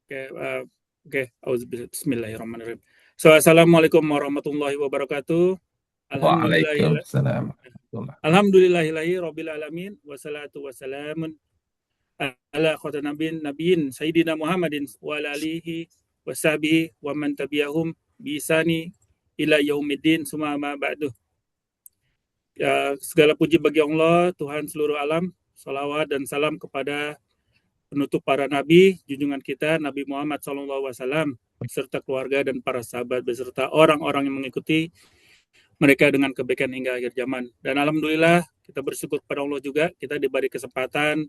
Oke, Bismillahirrahmanirrahim. So, assalamualaikum warahmatullahi wabarakatuh. Waalaikumsalam warahmatullahi. Alhamdulillahillahi rabbil alamin wassalatu wassalamun ala khatamin nabiyyin sayyidina Muhammadin wa ala alihi washabihi wa man tabi'ahum bi ihsani ila yaumiddin summa ma ba'du. Segala puji bagi Allah, Tuhan seluruh alam. Salawat dan salam kepada penutup para nabi, junjungan kita Nabi Muhammad SAW, serta keluarga dan para sahabat beserta orang-orang yang mengikuti mereka dengan kebaikan hingga akhir zaman. Dan alhamdulillah kita bersyukur kepada Allah juga, kita diberi kesempatan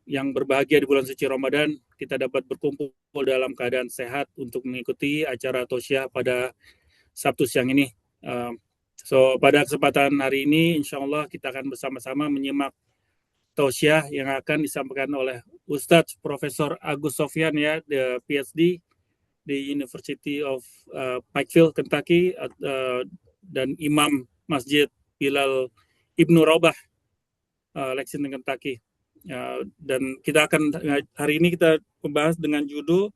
yang berbahagia di bulan suci Ramadan, kita dapat berkumpul dalam keadaan sehat untuk mengikuti acara Tosyah pada Sabtu siang ini. Pada kesempatan hari ini, insya Allah kita akan bersama-sama menyimak Tosyah yang akan disampaikan oleh Ustadz Profesor Agus Sofyan, ya, the PhD di University of Pikeville, Kentucky, dan Imam Masjid Bilal Ibnu Rabah, Lexington, Kentucky. Dan kita akan hari ini kita membahas dengan judul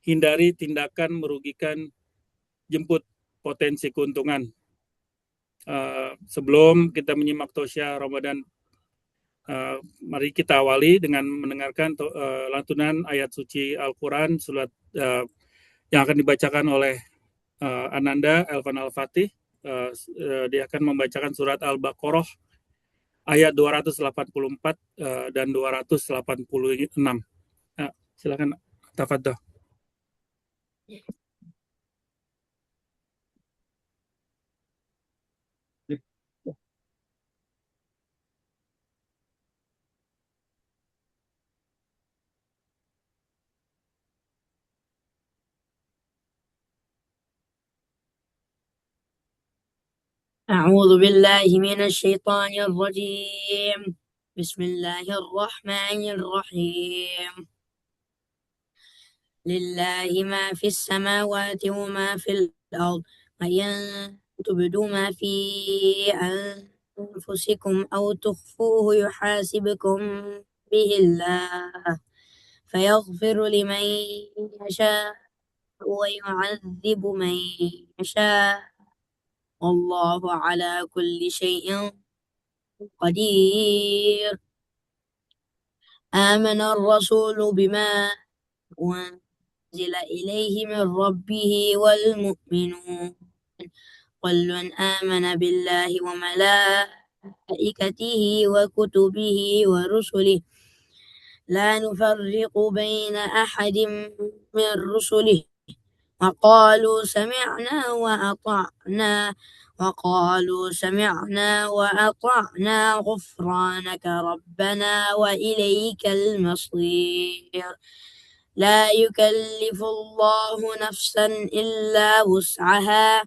Hindari Tindakan Merugikan Jemput Potensi Keuntungan. Sebelum kita menyimak Tosyah Ramadan, mari kita awali dengan mendengarkan lantunan ayat suci Al-Quran surat yang akan dibacakan oleh Ananda Elvan Al-Fatih. Dia akan membacakan surat Al-Baqarah ayat 284 dan 286. Silakan, tafadhol. أعوذ بالله من الشيطان الرجيم. بسم الله الرحمن الرحيم. لله ما في السماوات وما في الأرض وإن تبدوا ما في أنفسكم أو تخفوه يحاسبكم به الله فيغفر لمن يشاء ويعذب من يشاء والله على كل شيء قدير. آمن الرسول بما أنزل إليه من ربه والمؤمنون كل آمن بالله وملائكته وكتبه ورسله لا نفرق بين أحد من رسله وقالوا سمعنا وأطعنا غفرانك ربنا وإليك المصير. لا يكلف الله نفسا إلا وسعها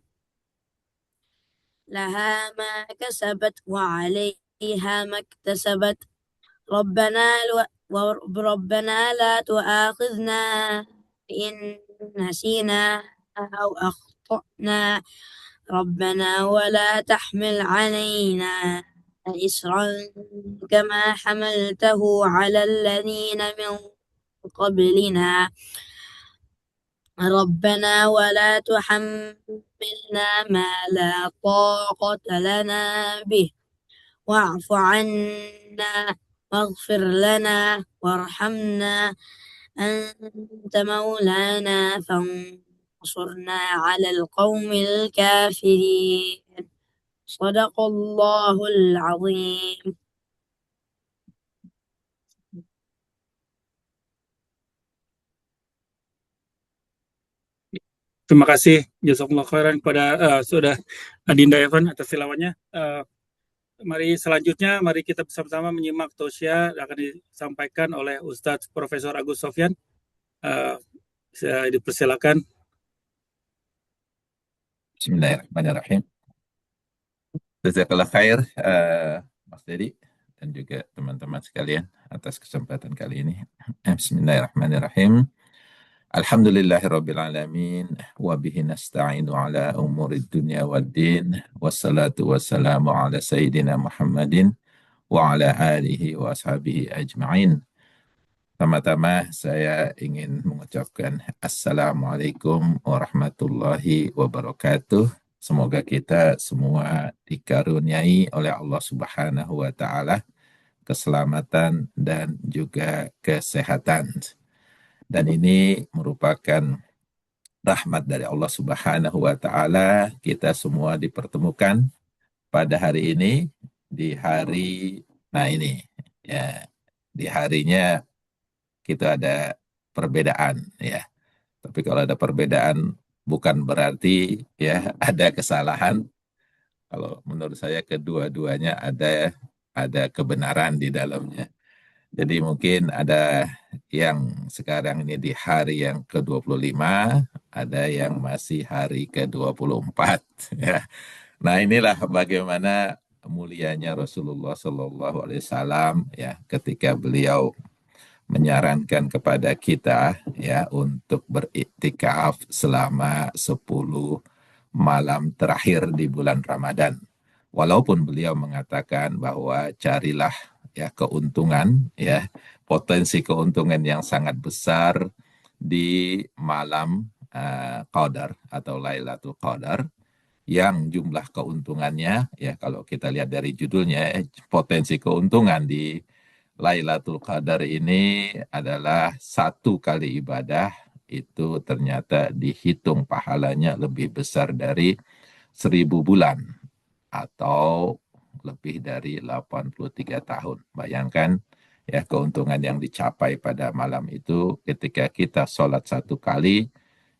لها ما كسبت وعليها ما اكتسبت ربنا لا تؤاخذنا إن نسينا أو أخطأنا ربنا ولا تحمل علينا إصرا كما حملته على الذين من قبلنا ربنا ولا تحملنا ما لا طاقة لنا به واعف عنا واغفر لنا وارحمنا أنت مولانا فانصرنا على القوم الكافرين. صدق الله العظيم. Terima kasih jazakumullah khairan kepada Saudara Adinda Evan atas tilawahannya. Mari selanjutnya, mari kita bersama-sama menyimak Tosyah yang akan disampaikan oleh Ustadz Profesor Agus Sofyan. Saya dipersilakan. Bismillahirrahmanirrahim. Jazakallah khair, Mas Dedi dan juga teman-teman sekalian atas kesempatan kali ini. Bismillahirrahmanirrahim. Alhamdulillahirabbil alamin wa bihi nasta'inu ala umurid dunya waddin wassalatu wassalamu ala sayyidina Muhammadin wa ala alihi wa ashabihi ajma'in. Pertama-tama saya ingin mengucapkan Assalamualaikum warahmatullahi wabarakatuh. Semoga kita semua dikaruniai oleh Allah Subhanahu wa Ta'ala keselamatan dan juga kesehatan. Dan ini merupakan rahmat dari Allah Subhanahu wa Ta'ala. Kita semua dipertemukan pada hari ini, di hari, nah ini, ya, di harinya kita ada perbedaan, ya. Tapi kalau ada perbedaan bukan berarti ya ada kesalahan. Kalau menurut saya kedua-duanya ada kebenaran di dalamnya. Jadi mungkin ada yang sekarang ini di hari yang ke-25, ada yang masih hari ke-24. Ya. Nah inilah bagaimana mulianya Rasulullah Shallallahu Alaihi Wasallam ya ketika beliau menyarankan kepada kita ya untuk beriktikaf selama 10 malam terakhir di bulan Ramadan. Walaupun beliau mengatakan bahwa carilah ya keuntungan ya potensi keuntungan yang sangat besar di malam Qadar atau Lailatul Qadar yang jumlah keuntungannya ya kalau kita lihat dari judulnya potensi keuntungan di Lailatul Qadar ini adalah satu kali ibadah itu ternyata dihitung pahalanya lebih besar dari 1.000 bulan atau lebih dari 83 tahun. Bayangkan ya keuntungan yang dicapai pada malam itu ketika kita sholat satu kali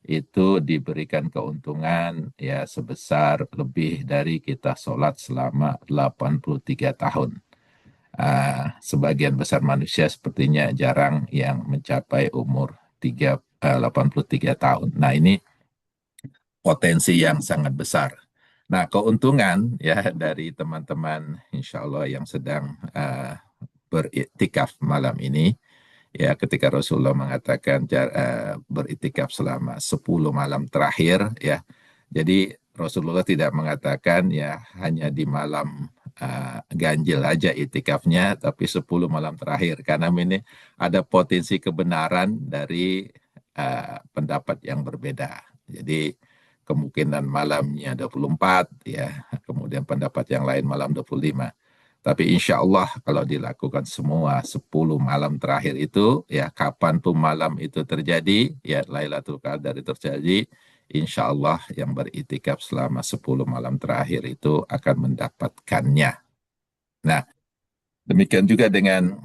itu diberikan keuntungan ya sebesar lebih dari kita sholat selama 83 tahun. Sebagian besar manusia sepertinya jarang yang mencapai umur 83 tahun. Nah ini potensi yang sangat besar. Nah keuntungan ya dari teman-teman insya Allah yang sedang beriktikaf malam ini, ya ketika Rasulullah mengatakan beriktikaf selama 10 malam terakhir ya. Jadi Rasulullah tidak mengatakan ya hanya di malam ganjil aja itikafnya, tapi 10 malam terakhir. Karena ini ada potensi kebenaran dari pendapat yang berbeda. Jadi kemungkinan malamnya 24, ya, kemudian pendapat yang lain malam 25. Tapi insya Allah kalau dilakukan semua 10 malam terakhir itu, ya kapan tuh malam itu terjadi, ya Lailatul Qadar itu terjadi, insya Allah yang beritikaf selama 10 malam terakhir itu akan mendapatkannya. Nah, demikian juga dengan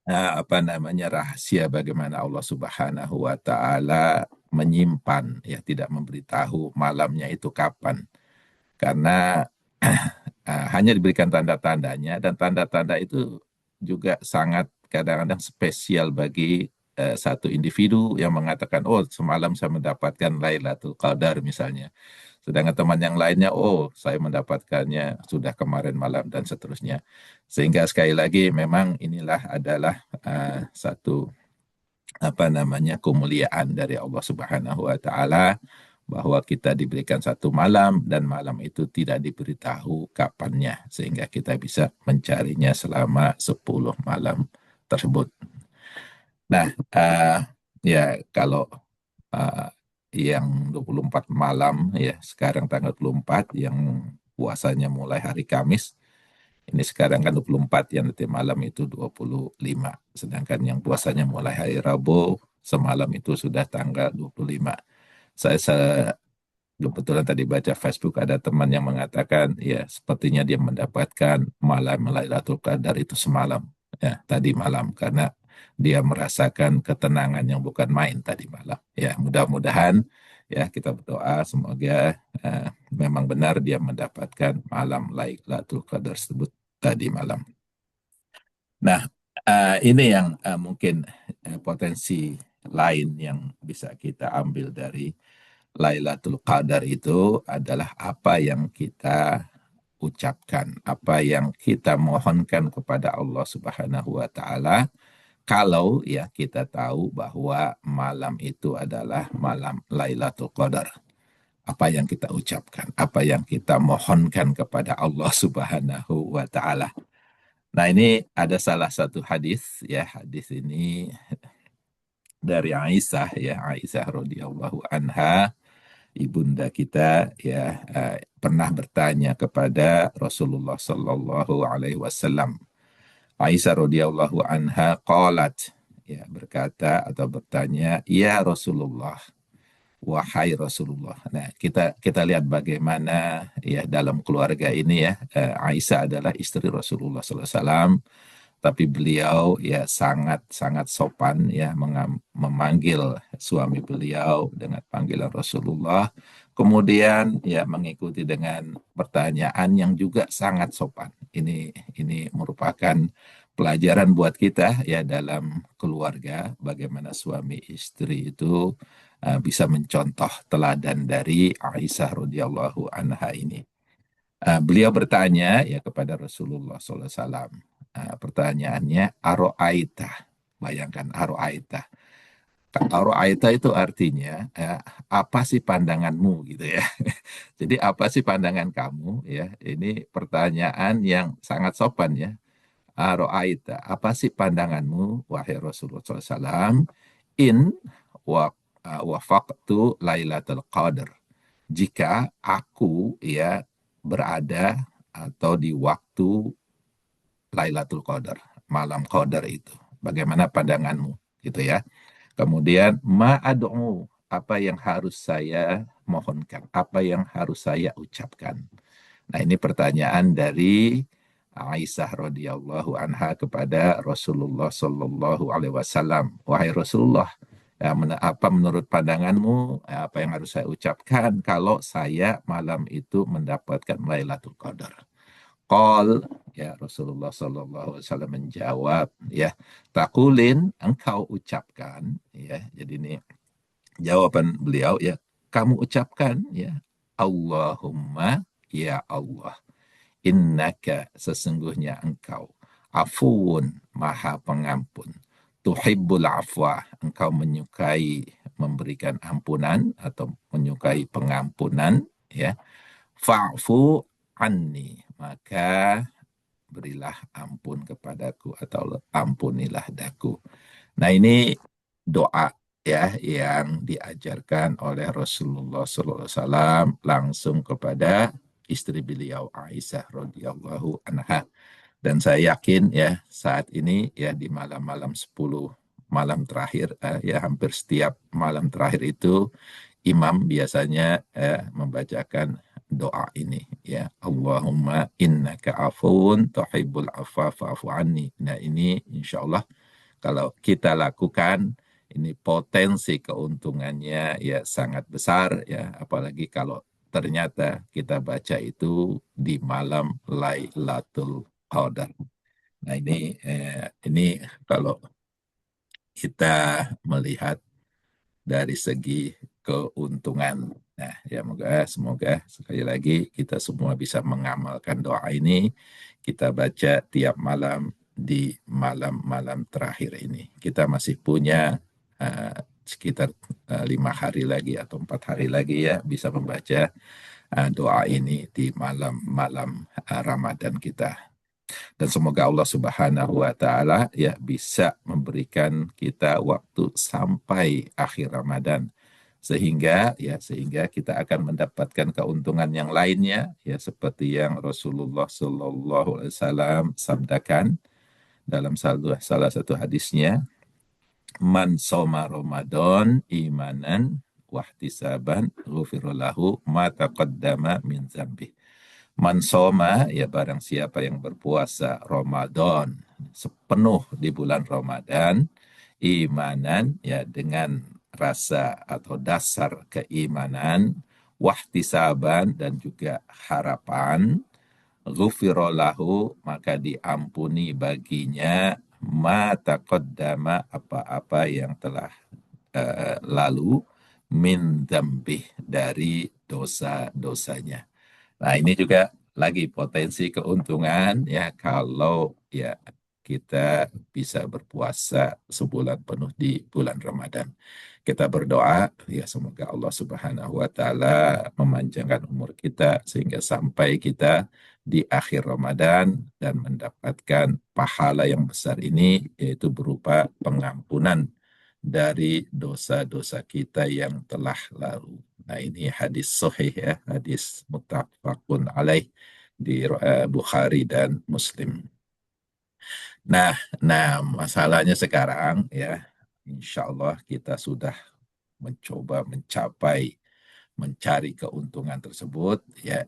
rahasia bagaimana Allah Subhanahu wa Ta'ala menyimpan, ya tidak memberitahu malamnya itu kapan. Karena hanya diberikan tanda-tandanya, dan tanda-tanda itu juga sangat kadang-kadang spesial bagi satu individu yang mengatakan, oh semalam saya mendapatkan Lailatul Qadar misalnya. Sedangkan teman yang lainnya, oh saya mendapatkannya sudah kemarin malam dan seterusnya. Sehingga sekali lagi memang inilah adalah satu kemuliaan dari Allah Subhanahu wa Ta'ala, bahwa kita diberikan satu malam dan malam itu tidak diberitahu kapannya, sehingga kita bisa mencarinya selama 10 malam tersebut. Nah, ya kalau yang 24 malam ya sekarang tanggal 24 yang puasanya mulai hari Kamis, ini sekarang kan 24, yang nanti malam itu 25. Sedangkan yang puasanya mulai hari Rabu, semalam itu sudah tanggal 25. Saya kebetulan tadi baca Facebook ada teman yang mengatakan, ya sepertinya dia mendapatkan malam Lailatul Qadar itu semalam, ya tadi malam, karena dia merasakan ketenangan yang bukan main tadi malam. Ya mudah-mudahan ya kita berdoa semoga memang benar dia mendapatkan malam Lailatul Qadar tersebut tadi malam. Nah, ini yang mungkin potensi lain yang bisa kita ambil dari Lailatul Qadar itu adalah apa yang kita ucapkan, apa yang kita mohonkan kepada Allah Subhanahu wa Ta'ala. Kalau ya kita tahu bahwa malam itu adalah malam Lailatul Qadar, apa yang kita ucapkan, apa yang kita mohonkan kepada Allah Subhanahu wa Ta'ala. Nah, ini ada salah satu hadis ya, hadis ini dari Aisyah ya, Aisyah radhiyallahu anha, ibunda kita ya, pernah bertanya kepada Rasulullah sallallahu alaihi wasallam. Aisyah radhiyallahu anha qalat, ya, berkata atau bertanya, ya Rasulullah, wahai Rasulullah. Nah, kita lihat bagaimana ya dalam keluarga ini ya, Aisyah adalah istri Rasulullah sallallahu alaihi wasallam, tapi beliau ya sangat sangat sopan ya, memanggil suami beliau dengan panggilan Rasulullah, kemudian ya mengikuti dengan pertanyaan yang juga sangat sopan. Ini merupakan pelajaran buat kita ya dalam keluarga, bagaimana suami istri itu bisa mencontoh teladan dari Aisyah radhiyallahu anha ini. Beliau bertanya ya kepada Rasulullah SAW. Pertanyaannya, aro'aita. Bayangkan, aro'aita. Aro'aita itu artinya, apa sih pandanganmu gitu ya. Jadi apa sih pandangan kamu ya. Ini pertanyaan yang sangat sopan ya. Aro'aita, apa sih pandanganmu wahai Rasulullah SAW, in wa wafaqtu Lailatul Qadar, jika aku ya berada atau di waktu Lailatul Qadar, malam Qadar itu. Bagaimana pandanganmu gitu ya. Kemudian ma'ad'u, apa yang harus saya mohonkan, apa yang harus saya ucapkan. Nah, ini pertanyaan dari Aisyah radhiyallahu anha kepada Rasulullah sallallahu alaihi wasallam. Wahai Rasulullah, ya, apa menurut pandanganmu, apa yang harus saya ucapkan kalau saya malam itu mendapatkan Lailatul Qadar? Qal, ya, Rasulullah sallallahu alaihi wasallam menjawab, ya, takulin, engkau ucapkan, ya. Jadi ini jawaban beliau ya, kamu ucapkan ya, Allahumma, ya Allah, innaka, sesungguhnya engkau, afuun, maha pengampun, tuhibbul afwa, engkau menyukai memberikan ampunan atau menyukai pengampunan ya, fa'fu anni, maka berilah ampun kepadaku atau ampunilah daku. Nah, ini doa ya yang diajarkan oleh Rasulullah SAW langsung kepada istri beliau Aisyah radhiyallahu anha. Dan saya yakin ya saat ini ya di malam-malam 10 malam terakhir, ya hampir setiap malam terakhir itu imam biasanya membacakan doa ini ya, Allahumma innaka afun tuhibbul afwa fa'fu anni. Nah, ini insya Allah kalau kita lakukan, ini potensi keuntungannya ya sangat besar ya, apalagi kalau ternyata kita baca itu di malam Lailatul Qadar. Nah, ini kalau kita melihat dari segi keuntungan. Nah, ya semoga sekali lagi kita semua bisa mengamalkan doa ini. Kita baca tiap malam di malam-malam terakhir ini. Kita masih punya sekitar 5 hari lagi atau 4 hari lagi ya bisa membaca doa ini di malam-malam Ramadan kita. Dan semoga Allah Subhanahu wa taala ya bisa memberikan kita waktu sampai akhir Ramadan sehingga kita akan mendapatkan keuntungan yang lainnya ya, seperti yang Rasulullah Shallallahu alaihi wasallam sabdakan dalam salah satu hadisnya, man soma Ramadan imanan wahtisaban ghufira lahu ma taqaddama min dzambi. Man soma, ya barang siapa yang berpuasa Ramadan sepenuh di bulan Ramadan, imanan ya dengan rasa atau dasar keimanan, wahtisaban dan juga harapan, ghufirallahu, maka diampuni baginya ma taqaddama, apa-apa yang telah lalu, min dzambih, dari dosa-dosanya. Nah, ini juga lagi potensi keuntungan ya kalau ya kita bisa berpuasa sebulan penuh di bulan Ramadan. Kita berdoa ya semoga Allah Subhanahu wa taala memanjangkan umur kita sehingga sampai kita di akhir Ramadan dan mendapatkan pahala yang besar ini, yaitu berupa pengampunan dari dosa-dosa kita yang telah lalu. Nah, ini hadis sahih ya, hadis muttafaqun alaih di Bukhari dan Muslim. Nah, masalahnya sekarang ya, insya Allah kita sudah mencoba mencari keuntungan tersebut ya.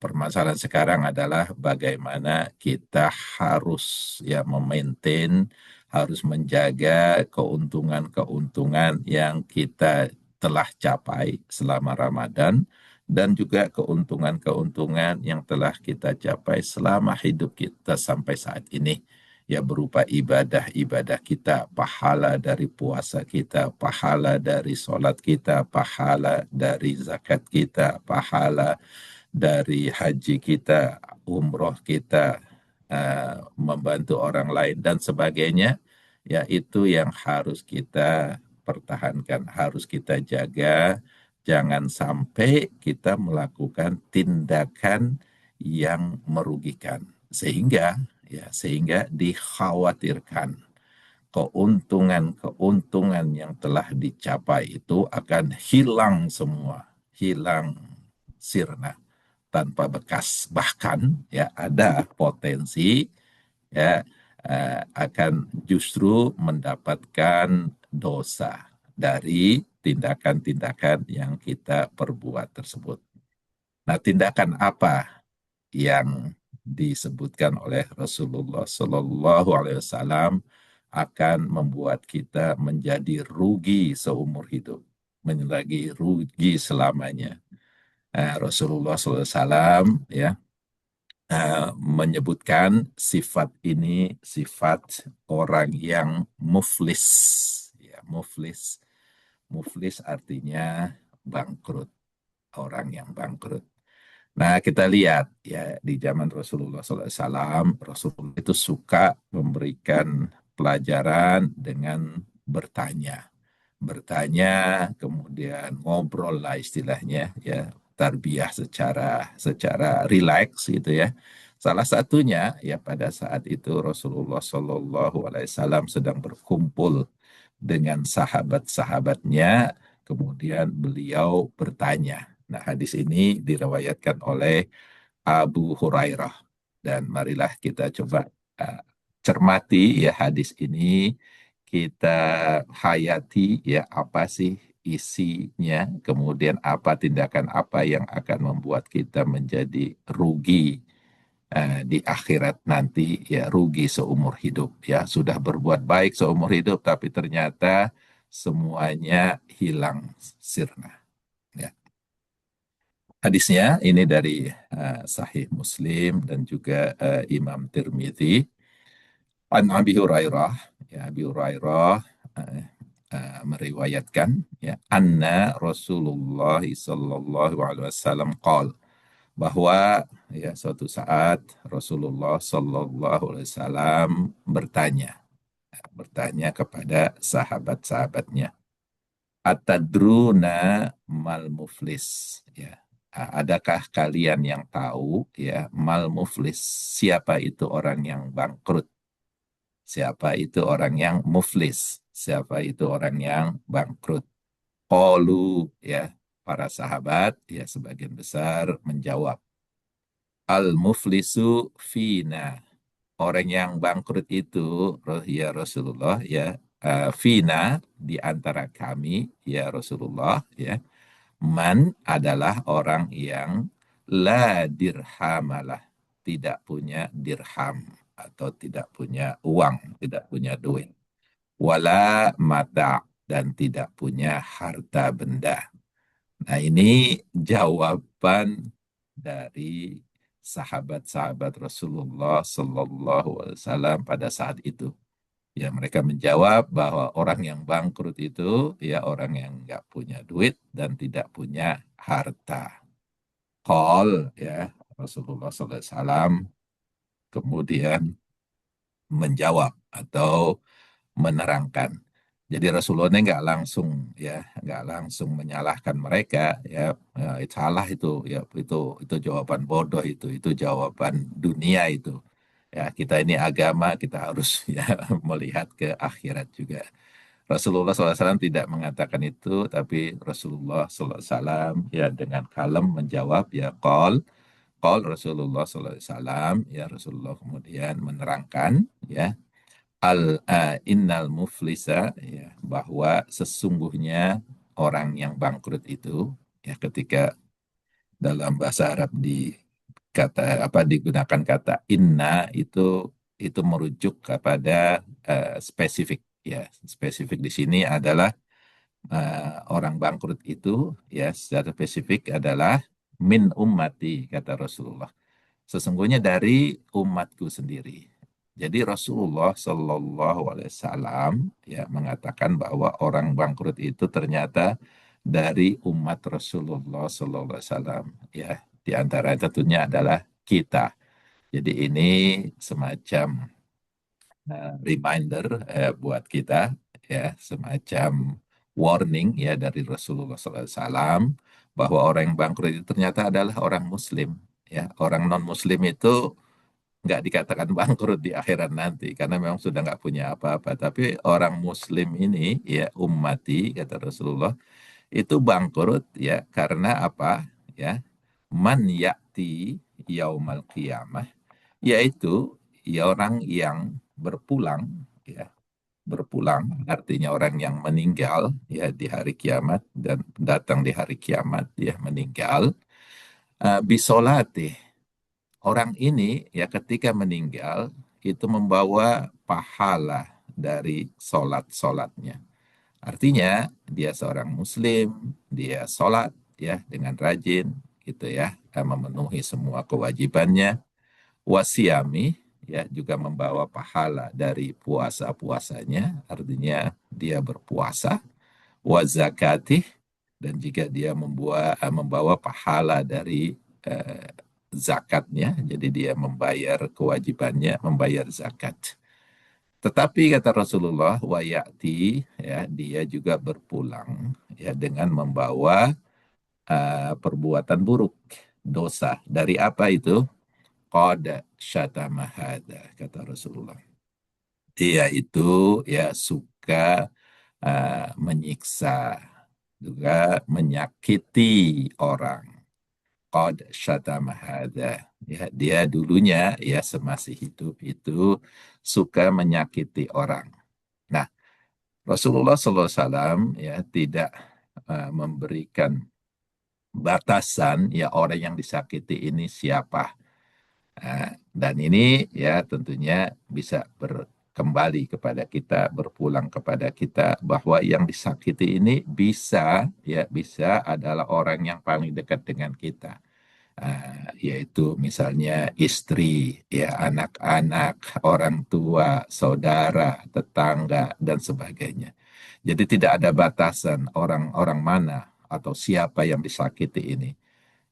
Permasalahan sekarang adalah bagaimana kita harus ya memaintain, harus menjaga keuntungan-keuntungan yang kita telah capai selama Ramadan dan juga keuntungan-keuntungan yang telah kita capai selama hidup kita sampai saat ini. Ya berupa ibadah-ibadah kita, pahala dari puasa kita, pahala dari sholat kita, pahala dari zakat kita, pahala dari haji kita, umroh kita, membantu orang lain dan sebagainya, ya itu yang harus kita pertahankan, harus kita jaga. Jangan sampai kita melakukan tindakan yang merugikan sehingga dikhawatirkan keuntungan-keuntungan yang telah dicapai itu akan hilang semua, hilang sirna tanpa bekas. Bahkan ya ada potensi ya akan justru mendapatkan dosa dari tindakan-tindakan yang kita perbuat tersebut. Nah, tindakan apa yang disebutkan oleh Rasulullah Shallallahu Alaihi Wasallam akan membuat kita menjadi rugi seumur hidup, menjadi rugi selamanya? Rasulullah SAW ya menyebutkan sifat ini sifat orang yang muflis. Ya, muflis artinya bangkrut, orang yang bangkrut. Nah, kita lihat ya di zaman Rasulullah SAW, Rasulullah itu suka memberikan pelajaran dengan bertanya, kemudian ngobrol lah istilahnya ya, tarbiyah secara rileks gitu ya. Salah satunya ya pada saat itu Rasulullah Shallallahu Alaihi Wasallam sedang berkumpul dengan sahabat-sahabatnya, kemudian beliau bertanya. Nah, hadis ini diriwayatkan oleh Abu Hurairah dan marilah kita coba cermati ya hadis ini, kita hayati ya apa sih isinya, kemudian apa tindakan apa yang akan membuat kita menjadi rugi di akhirat nanti, ya rugi seumur hidup ya, sudah berbuat baik seumur hidup tapi ternyata semuanya hilang sirna ya. Hadisnya ini dari Sahih Muslim dan juga Imam Tirmidzi. An Abi Hurairah, ya Abi Hurairah meriwayatkan ya anna Rasulullah sallallahu alaihi wasallam qol, bahwa ya suatu saat Rasulullah sallallahu alaihi wasallam bertanya kepada sahabat-sahabatnya, atadruna mal muflis ya, adakah kalian yang tahu ya mal muflis, siapa itu orang yang bangkrut, siapa itu orang yang muflis, siapa itu orang yang bangkrut? Qalu ya, para sahabat ya sebagian besar menjawab, al muflisu fina, orang yang bangkrut itu ya Rasulullah ya, fina di antara kami ya Rasulullah ya, man adalah orang yang la dirhamalah, tidak punya dirham atau tidak punya uang, tidak punya duit. Wala mata, dan tidak punya harta benda. Nah, ini jawaban dari sahabat-sahabat Rasulullah Sallallahu Alaihi Wasallam pada saat itu. Ya, mereka menjawab bahwa orang yang bangkrut itu ya orang yang nggak punya duit dan tidak punya harta. Qol ya, Rasulullah Sallallahu Alaihi Wasallam kemudian menjawab atau menerangkan, Jadi Rasulullah ini nggak langsung menyalahkan mereka ya, salah itu ya, itu jawaban bodoh, itu jawaban dunia itu. Ya, kita ini agama, kita harus ya melihat ke akhirat juga. Rasulullah SAW tidak mengatakan itu, tapi Rasulullah SAW ya dengan kalem menjawab ya qol Rasulullah SAW, ya Rasulullah kemudian menerangkan ya innal muflisa ya, bahwa sesungguhnya orang yang bangkrut itu ya, ketika dalam bahasa Arab digunakan kata inna, itu merujuk kepada spesifik ya. Spesifik di sini adalah orang bangkrut itu ya, secara spesifik adalah min ummati, kata Rasulullah, sesungguhnya dari umatku sendiri. Jadi Rasulullah Shallallahu Alaihi Wasallam ya mengatakan bahwa orang bangkrut itu ternyata dari umat Rasulullah Shallallahu Alaihi Wasallam ya. Di antara tentunya adalah kita. Jadi ini semacam reminder buat kita ya, semacam warning ya dari Rasulullah SAW, bahwa orang yang bangkrut itu ternyata adalah orang Muslim ya. Orang non Muslim itu nggak dikatakan bangkrut di akhirat nanti karena memang sudah nggak punya apa-apa. Tapi orang Muslim ini ya, ummati kata Rasulullah, itu bangkrut ya karena apa ya? Man ya'ti yaumal qiyamah, yaitu ya orang yang berpulang ya. Berpulang artinya orang yang meninggal ya di hari kiamat, dan datang di hari kiamat ya meninggal bisolati. Orang ini ya ketika meninggal itu membawa pahala dari solat-solatnya. Artinya dia seorang muslim, dia solat ya dengan rajin gitu ya, memenuhi semua kewajibannya. Wasiami ya juga membawa pahala dari puasa-puasanya, artinya dia berpuasa. Wazakati, dan jika dia membawa pahala dari eh, zakatnya, jadi dia membayar kewajibannya, membayar zakat. Tetapi kata Rasulullah, wayati ya, dia juga berpulang ya dengan membawa perbuatan buruk, dosa. Dari apa itu? Qad syatama hadza, kata Rasulullah. Dia itu ya suka menyiksa, juga menyakiti orang. Qad syatama hadza. Ya, dia dulunya ya semasih hidup itu suka menyakiti orang. Nah, Rasulullah SAW ya tidak memberikan batasan ya orang yang disakiti ini siapa. Dan ini ya tentunya bisa kembali kepada kita, berpulang kepada kita, bahwa yang disakiti ini bisa adalah orang yang paling dekat dengan kita. Yaitu misalnya istri, ya anak-anak, orang tua, saudara, tetangga, dan sebagainya. Jadi tidak ada batasan orang-orang mana atau siapa yang disakiti ini.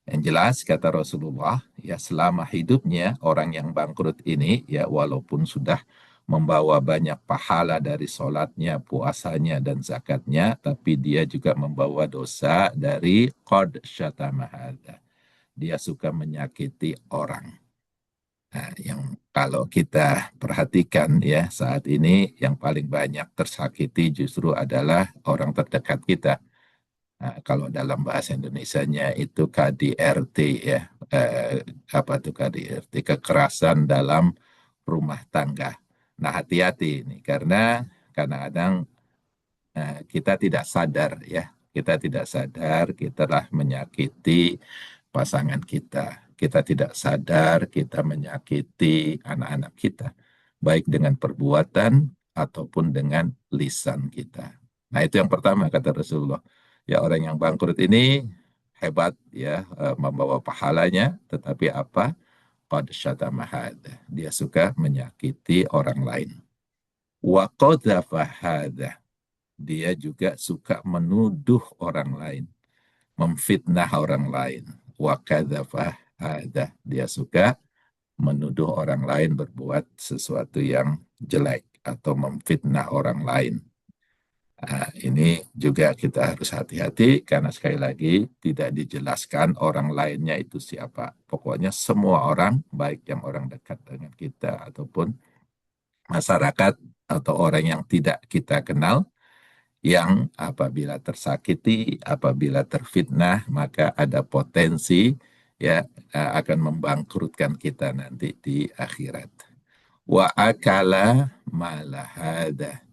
Yang jelas kata Rasulullah, ya selama hidupnya orang yang bangkrut ini, ya walaupun sudah membawa banyak pahala dari sholatnya, puasanya, dan zakatnya, tapi dia juga membawa dosa dari qad syatama hadza. Dia suka menyakiti orang. Nah, yang kalau kita perhatikan ya saat ini yang paling banyak tersakiti justru adalah orang terdekat kita. Nah, kalau dalam bahasa Indonesianya itu KDRT ya, apa tuh KDRT? Kekerasan dalam rumah tangga. Nah, hati-hati ini karena kadang-kadang kita tidak sadar ya, kita tidak sadar kita telah menyakiti pasangan kita. Kita tidak sadar kita menyakiti anak-anak kita, baik dengan perbuatan ataupun dengan lisan kita. Nah, itu yang pertama kata Rasulullah. Ya, orang yang bangkrut ini hebat ya, membawa pahalanya, tetapi apa? Qad syatama hadza. Dia suka menyakiti orang lain. Wa qadzafa hadza. Dia juga suka menuduh orang lain, memfitnah orang lain. Wa kadzafa hadza. Dia suka menuduh orang lain berbuat sesuatu yang jelek atau memfitnah orang lain. Ini juga kita harus hati-hati karena sekali lagi tidak dijelaskan orang lainnya itu siapa. Pokoknya semua orang, baik yang orang dekat dengan kita ataupun masyarakat atau orang yang tidak kita kenal, yang apabila tersakiti, apabila terfitnah, maka ada potensi ya akan membangkrutkan kita nanti di akhirat. Wa akala malahada,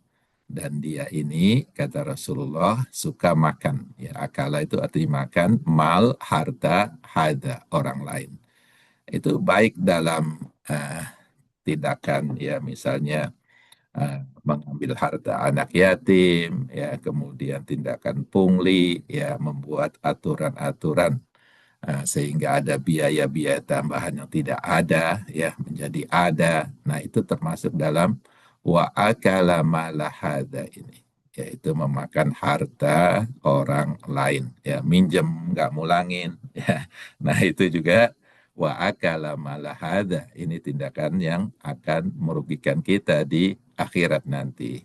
dan dia ini kata Rasulullah suka makan. Ya, akala itu artinya makan, mal harta hada orang lain. Itu baik dalam tindakan ya misalnya mengambil harta anak yatim, ya kemudian tindakan pungli, ya membuat aturan-aturan sehingga ada biaya-biaya tambahan yang tidak ada, ya menjadi ada. Nah itu termasuk dalam wa akala mala hadza ini, yaitu memakan harta orang lain, ya minjem nggak mulangin, ya. Nah itu juga wa akala mala hadza, ini tindakan yang akan merugikan kita di akhirat nanti.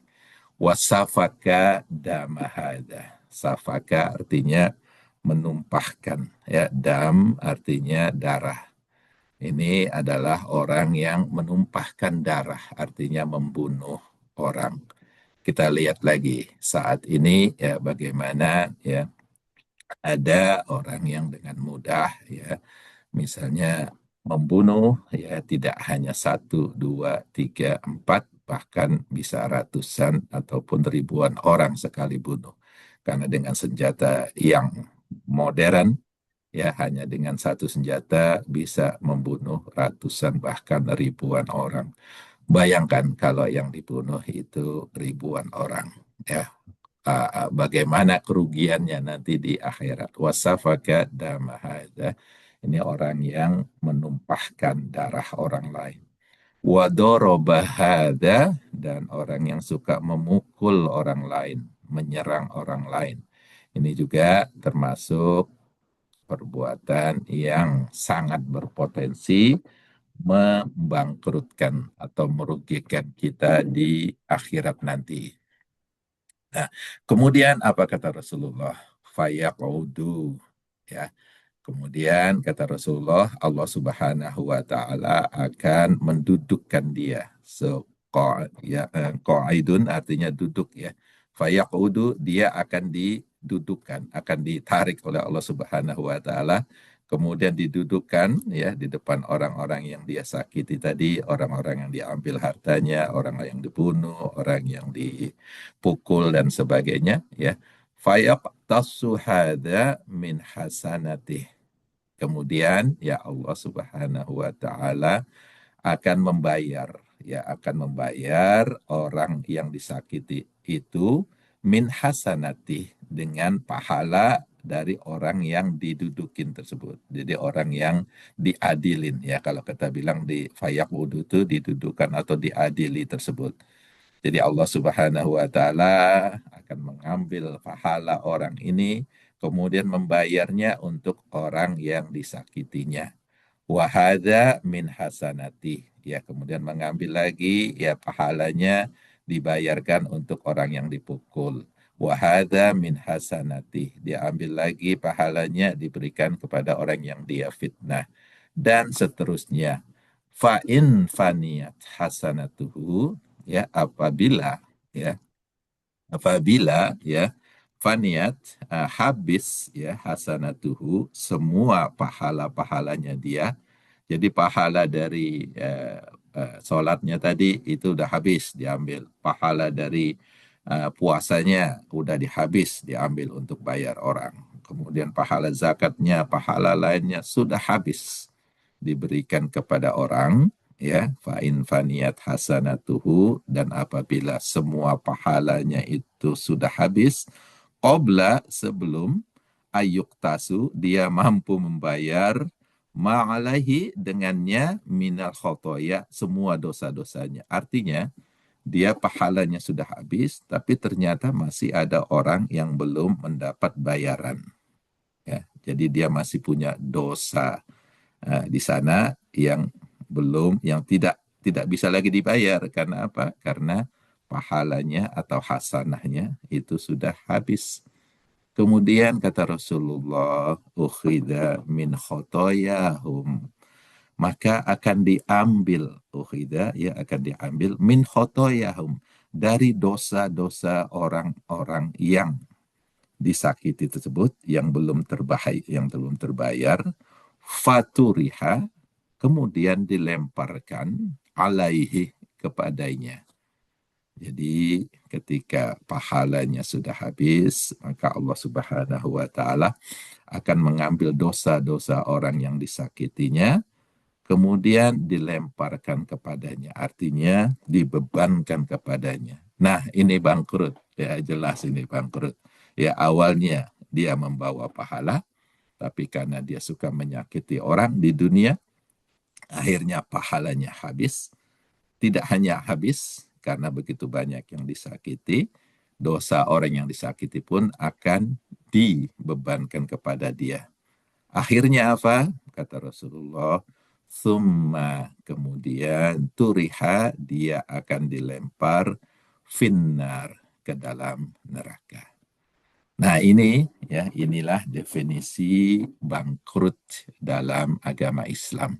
Wasafaka damahada. Safaka artinya menumpahkan, ya dam artinya darah. Ini adalah orang yang menumpahkan darah, artinya membunuh orang. Kita lihat lagi saat ini ya bagaimana ya ada orang yang dengan mudah ya misalnya membunuh ya tidak hanya satu, dua, tiga, empat, bahkan bisa ratusan ataupun ribuan orang sekali bunuh. Karena dengan senjata yang modern, ya hanya dengan satu senjata bisa membunuh ratusan bahkan ribuan orang. Bayangkan kalau yang dibunuh itu ribuan orang, ya. Bagaimana kerugiannya nanti di akhirat. Wasafaka damahada. Ini orang yang menumpahkan darah orang lain. Wadorobahada, dan orang yang suka memukul orang lain, menyerang orang lain. Ini juga termasuk perbuatan yang sangat berpotensi membangkrutkan atau merugikan kita di akhirat nanti. Nah, kemudian apa kata Rasulullah? Fayaqaudu, ya. Kemudian kata Rasulullah, Allah Subhanahu wa taala akan mendudukkan dia. So qaidun artinya duduk ya. Fayaqudu, dia akan didudukkan, akan ditarik oleh Allah Subhanahu wa taala, kemudian didudukkan ya di depan orang-orang yang dia sakiti tadi, orang-orang yang diambil hartanya, orang yang dibunuh, orang yang dipukul dan sebagainya ya. Fayaqtasu hada min hasanatih. Kemudian ya Allah Subhanahu wa taala akan membayar orang yang disakiti itu min hasanatih, dengan pahala dari orang yang didudukin tersebut. Jadi orang yang diadilin ya, kalau kita bilang di fayak wudu itu didudukan atau diadili tersebut. Jadi Allah Subhanahu wa taala akan mengambil pahala orang ini kemudian membayarnya untuk orang yang disakitinya. Wahada min hasanati, ya kemudian mengambil lagi ya pahalanya dibayarkan untuk orang yang dipukul. Wahada min hasanati, dia ambil lagi pahalanya diberikan kepada orang yang dia fitnah, dan seterusnya. Fa'in faniyat hasanatuhu, ya apabila ya faniat habis ya hasanatuhu, semua pahala-pahalanya dia. Jadi pahala dari sholatnya tadi itu udah habis diambil, pahala dari puasanya udah diambil untuk bayar orang, kemudian pahala zakatnya, pahala lainnya sudah habis diberikan kepada orang ya. Fa'in faniyat hasanatuhu, dan apabila semua pahalanya itu sudah habis, qabla, sebelum tasu, dia mampu membayar ma'alaihi, dengannya minal khotoya, semua dosa-dosanya. Artinya dia pahalanya sudah habis tapi ternyata masih ada orang yang belum mendapat bayaran ya. Jadi dia masih punya dosa di sana yang tidak bisa lagi dibayar. Karena apa? Karena pahalanya atau hasanahnya itu sudah habis. Kemudian kata Rasulullah, ukhidha min khotoyahum, maka akan diambil, ukhidha, ya akan diambil min khotoyahum, dari dosa-dosa orang-orang yang disakiti tersebut, yang belum terbayar, faturiha, kemudian dilemparkan alaihi, kepadanya. Jadi ketika pahalanya sudah habis, maka Allah Subhanahu wa taala akan mengambil dosa-dosa orang yang disakitinya, kemudian dilemparkan kepadanya. Artinya dibebankan kepadanya. Nah, ini bangkrut. Ya, jelas ini bangkrut. Ya, awalnya dia membawa pahala, tapi karena dia suka menyakiti orang di dunia, akhirnya pahalanya habis. Tidak hanya habis, karena begitu banyak yang disakiti, dosa orang yang disakiti pun akan dibebankan kepada dia. Akhirnya apa? Kata Rasulullah, summa, kemudian turiha, dia akan dilempar finnar, ke dalam neraka. Nah ini, ya, inilah definisi bangkrut dalam agama Islam,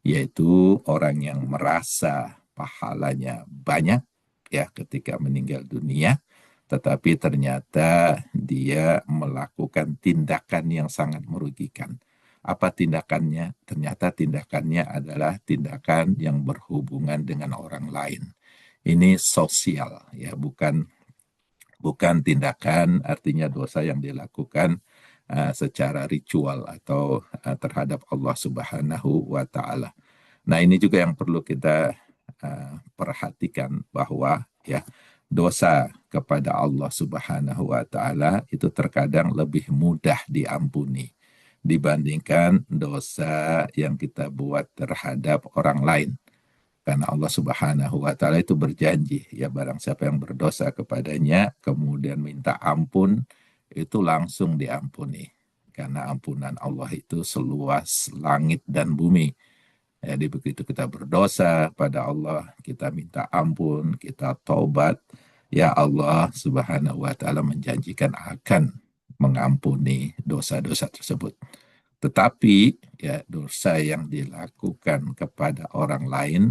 yaitu orang yang merasa pahalanya banyak, ya, ketika meninggal dunia, tetapi ternyata dia melakukan tindakan yang sangat merugikan. Apa tindakannya? Ternyata tindakannya adalah tindakan yang berhubungan dengan orang lain. Ini sosial, ya, bukan tindakan, artinya dosa yang dilakukan secara ritual atau terhadap Allah Subhanahu wa taala. Nah, ini juga yang perlu kita perhatikan, bahwa ya, dosa kepada Allah Subhanahu wa taala itu terkadang lebih mudah diampuni dibandingkan dosa yang kita buat terhadap orang lain. Karena Allah Subhanahu wa taala itu berjanji, ya, barang siapa yang berdosa kepadanya kemudian minta ampun, itu langsung diampuni. Karena ampunan Allah itu seluas langit dan bumi. Jadi begitu kita berdosa pada Allah, kita minta ampun, kita taubat, ya, Allah Subhanahu wa taala menjanjikan akan mengampuni dosa-dosa tersebut. Tetapi ya, dosa yang dilakukan kepada orang lain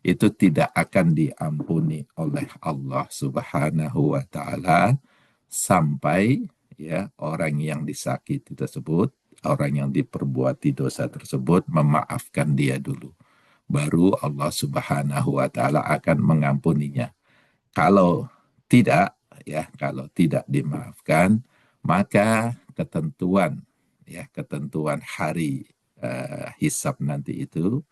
itu tidak akan diampuni oleh Allah Subhanahu wa taala sampai, ya, orang yang disakiti tersebut, orang yang diperbuati dosa tersebut memaafkan dia dulu. Baru Allah Subhanahu wa taala akan mengampuninya. Kalau tidak, ya, kalau tidak dimaafkan, maka ketentuan, ya, ketentuan hari hisab nanti itu,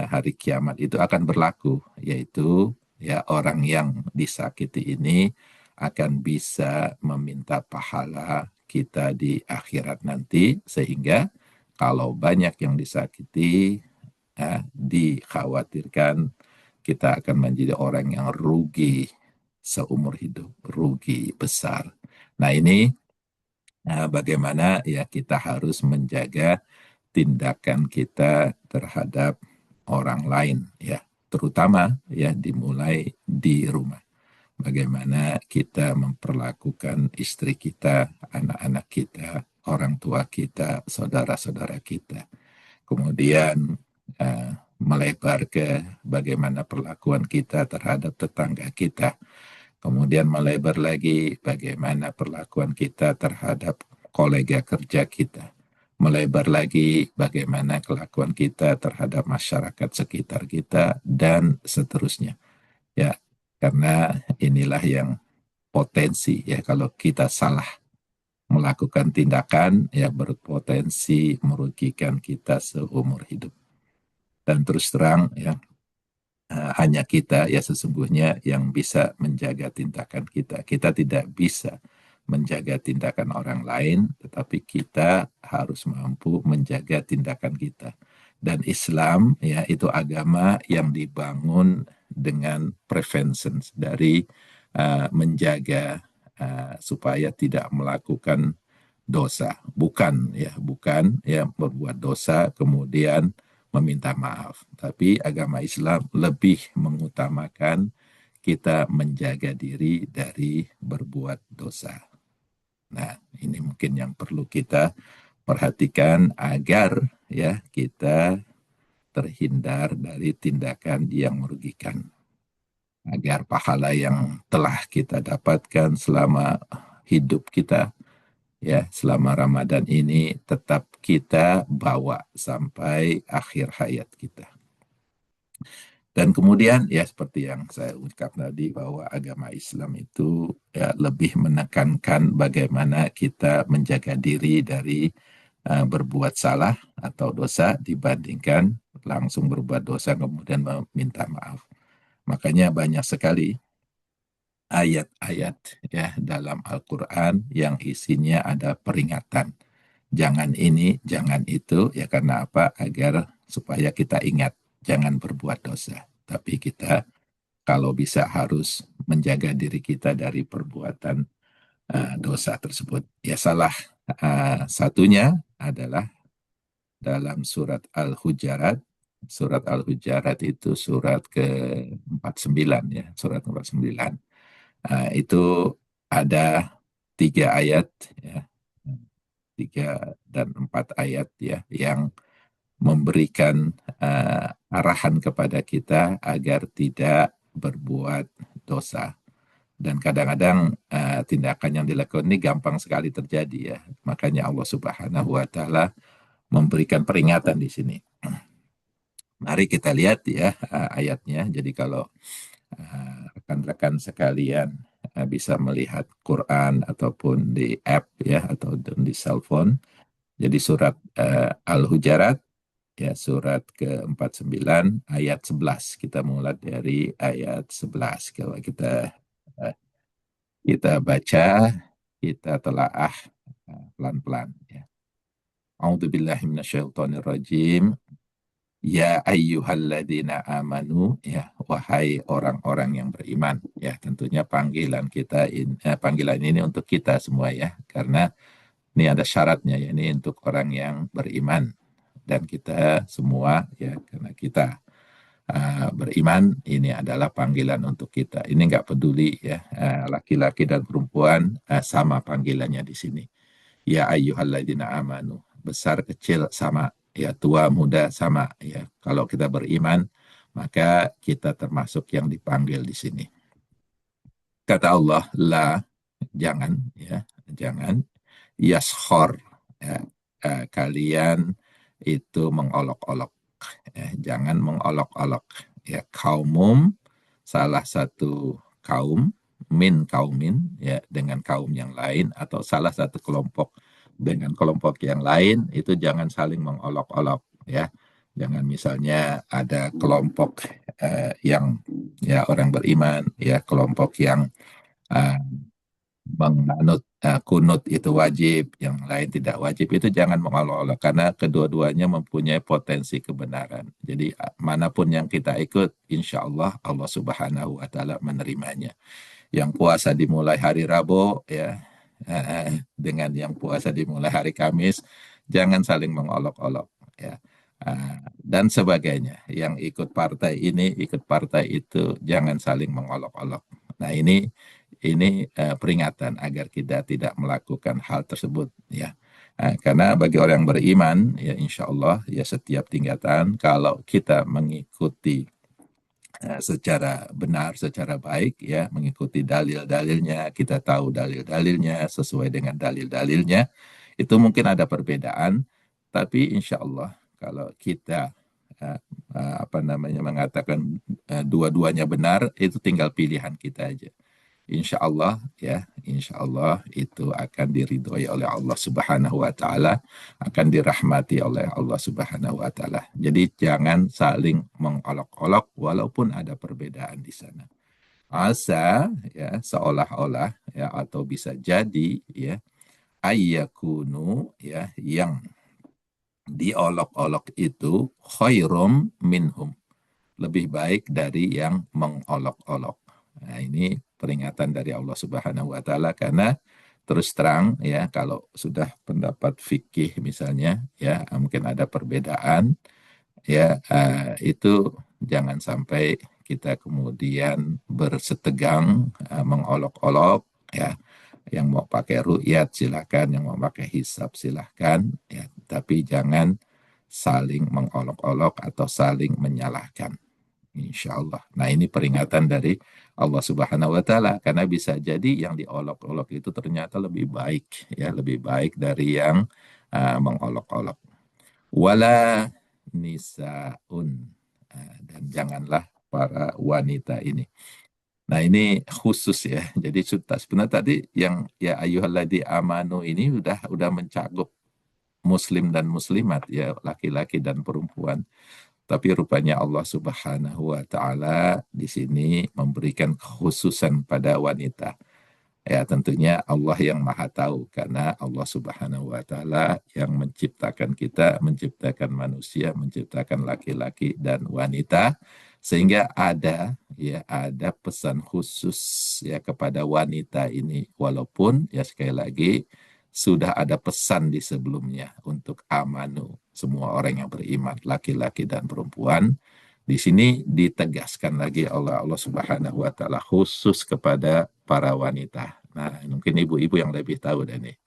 hari kiamat itu akan berlaku, yaitu, ya, orang yang disakiti ini akan bisa meminta pahala kita di akhirat nanti, sehingga kalau banyak yang disakiti, dikhawatirkan kita akan menjadi orang yang rugi seumur hidup, rugi besar. Nah ini bagaimana, ya, kita harus menjaga tindakan kita terhadap orang lain, ya, terutama, ya, dimulai di rumah. Bagaimana kita memperlakukan istri kita, anak-anak kita, orang tua kita, saudara-saudara kita. Kemudian melebar ke bagaimana perlakuan kita terhadap tetangga kita. Kemudian melebar lagi bagaimana perlakuan kita terhadap kolega kerja kita. Melebar lagi bagaimana kelakuan kita terhadap masyarakat sekitar kita, dan seterusnya. Ya, karena inilah yang potensi, ya, kalau kita salah melakukan tindakan, ya, berpotensi merugikan kita seumur hidup. Dan terus terang, ya, hanya kita, ya, sesungguhnya yang bisa menjaga tindakan kita. Kita tidak bisa menjaga tindakan orang lain, tetapi kita harus mampu menjaga tindakan kita. Dan Islam, ya, itu agama yang dibangun dengan prevention, dari menjaga supaya tidak melakukan dosa, bukan berbuat dosa kemudian meminta maaf. Tapi agama Islam lebih mengutamakan kita menjaga diri dari berbuat dosa. Nah, ini mungkin yang perlu kita perhatikan agar ya kita terhindar dari tindakan yang merugikan. Agar pahala yang telah kita dapatkan selama hidup kita ya selama Ramadan ini tetap kita bawa sampai akhir hayat kita. Dan kemudian ya seperti yang saya ucap tadi bahwa agama Islam itu ya lebih menekankan bagaimana kita menjaga diri dari berbuat salah atau dosa dibandingkan langsung berbuat dosa kemudian meminta maaf. Makanya banyak sekali ayat-ayat ya dalam Al-Quran yang isinya ada peringatan. Jangan ini, jangan itu, ya karena apa? Agar supaya kita ingat, jangan berbuat dosa. Tapi kita kalau bisa harus menjaga diri kita dari perbuatan dosa tersebut. Ya salah satunya adalah dalam surat Al-Hujarat. Surat Al-Hujarat itu surat ke-49 ya, surat ke-49. Itu ada 3 ayat ya, 3 dan 4 ayat ya yang memberikan arahan kepada kita agar tidak berbuat dosa. Dan kadang-kadang tindakan yang dilakukan ini gampang sekali terjadi ya. Makanya Allah Subhanahu wa taala memberikan peringatan di sini. Mari kita lihat ya ayatnya. Jadi kalau rekan-rekan sekalian bisa melihat Quran ataupun di app ya atau di cellphone. Jadi surat Al-Hujarat ya surat ke-49 ayat 11. Kita mulai dari ayat 11. Kalau kita baca, kita telaah pelan-pelan ya. A'udzubillahi minasyaitonirrajim. Ya ayyuhalladzina amanu ya wahai orang-orang yang beriman ya tentunya panggilan ini untuk kita semua ya karena ini ada syaratnya ya ini untuk orang yang beriman dan kita semua ya karena kita beriman ini adalah panggilan untuk kita ini nggak peduli ya laki-laki dan perempuan sama panggilannya di sini ya ayyuhalladzina amanu besar kecil sama ya tua muda sama ya kalau kita beriman maka kita termasuk yang dipanggil di sini kata Allah la jangan ya jangan yashor ya, kalian itu mengolok-olok ya, jangan mengolok-olok ya kaumum salah satu kaum min kaumin ya dengan kaum yang lain atau salah satu kelompok dengan kelompok yang lain itu jangan saling mengolok-olok ya jangan misalnya ada kelompok yang ya orang beriman ya kelompok yang menganut kunut itu wajib yang lain tidak wajib itu jangan mengolok-olok karena kedua-duanya mempunyai potensi kebenaran jadi manapun yang kita ikut insya Allah Allah Subhanahu wa taala menerimanya yang puasa dimulai hari Rabu ya dengan yang puasa dimulai hari Kamis jangan saling mengolok-olok ya dan sebagainya yang ikut partai ini ikut partai itu jangan saling mengolok-olok nah ini peringatan agar kita tidak melakukan hal tersebut ya karena bagi orang yang beriman ya insya Allah ya setiap tingkatan kalau kita mengikuti secara benar, secara baik ya mengikuti dalil-dalilnya kita tahu dalil-dalilnya sesuai dengan dalil-dalilnya itu mungkin ada perbedaan tapi insya Allah kalau kita mengatakan dua-duanya benar itu tinggal pilihan kita aja insya Allah ya insya Allah itu akan diridhoi oleh Allah Subhanahu wa taala akan dirahmati oleh Allah Subhanahu wa taala jadi jangan saling mengolok-olok walaupun ada perbedaan di sana asa ya seolah-olah ya atau bisa jadi ya ayyakunu ya yang diolok-olok itu khairum minhum lebih baik dari yang mengolok-olok nah ini peringatan dari Allah Subhanahu wa taala karena terus terang ya kalau sudah pendapat fikih misalnya ya mungkin ada perbedaan ya itu jangan sampai kita kemudian bersetegang mengolok-olok, ya. Yang mau pakai ru'yat silahkan, yang mau pakai hisab silahkan, ya. Tapi jangan saling mengolok-olok atau saling menyalahkan. Insya Allah. Nah, ini peringatan dari Allah Subhanahu wa Ta'ala, karena bisa jadi yang diolok-olok itu ternyata lebih baik, ya, lebih baik dari yang mengolok-olok. Wala nisaun. Dan janganlah para wanita ini. Nah, ini khusus ya. Jadi sebenarnya tadi yang ya ayyuhalladzina amanu ini udah mencakup muslim dan muslimat, ya, laki-laki dan perempuan. Tapi rupanya Allah Subhanahu wa Ta'ala di sini memberikan khususan pada wanita. Ya, tentunya Allah yang Maha Tahu, karena Allah Subhanahu wa Ta'ala yang menciptakan kita, menciptakan manusia, menciptakan laki-laki dan wanita, sehingga ada pesan khusus ya kepada wanita ini, walaupun ya sekali lagi sudah ada pesan di sebelumnya untuk amanu, semua orang yang beriman, laki-laki dan perempuan. Di sini ditegaskan lagi oleh Allah Subhanahu wa Ta'ala khusus kepada para wanita. Nah, mungkin ibu-ibu yang lebih tahu deh nih.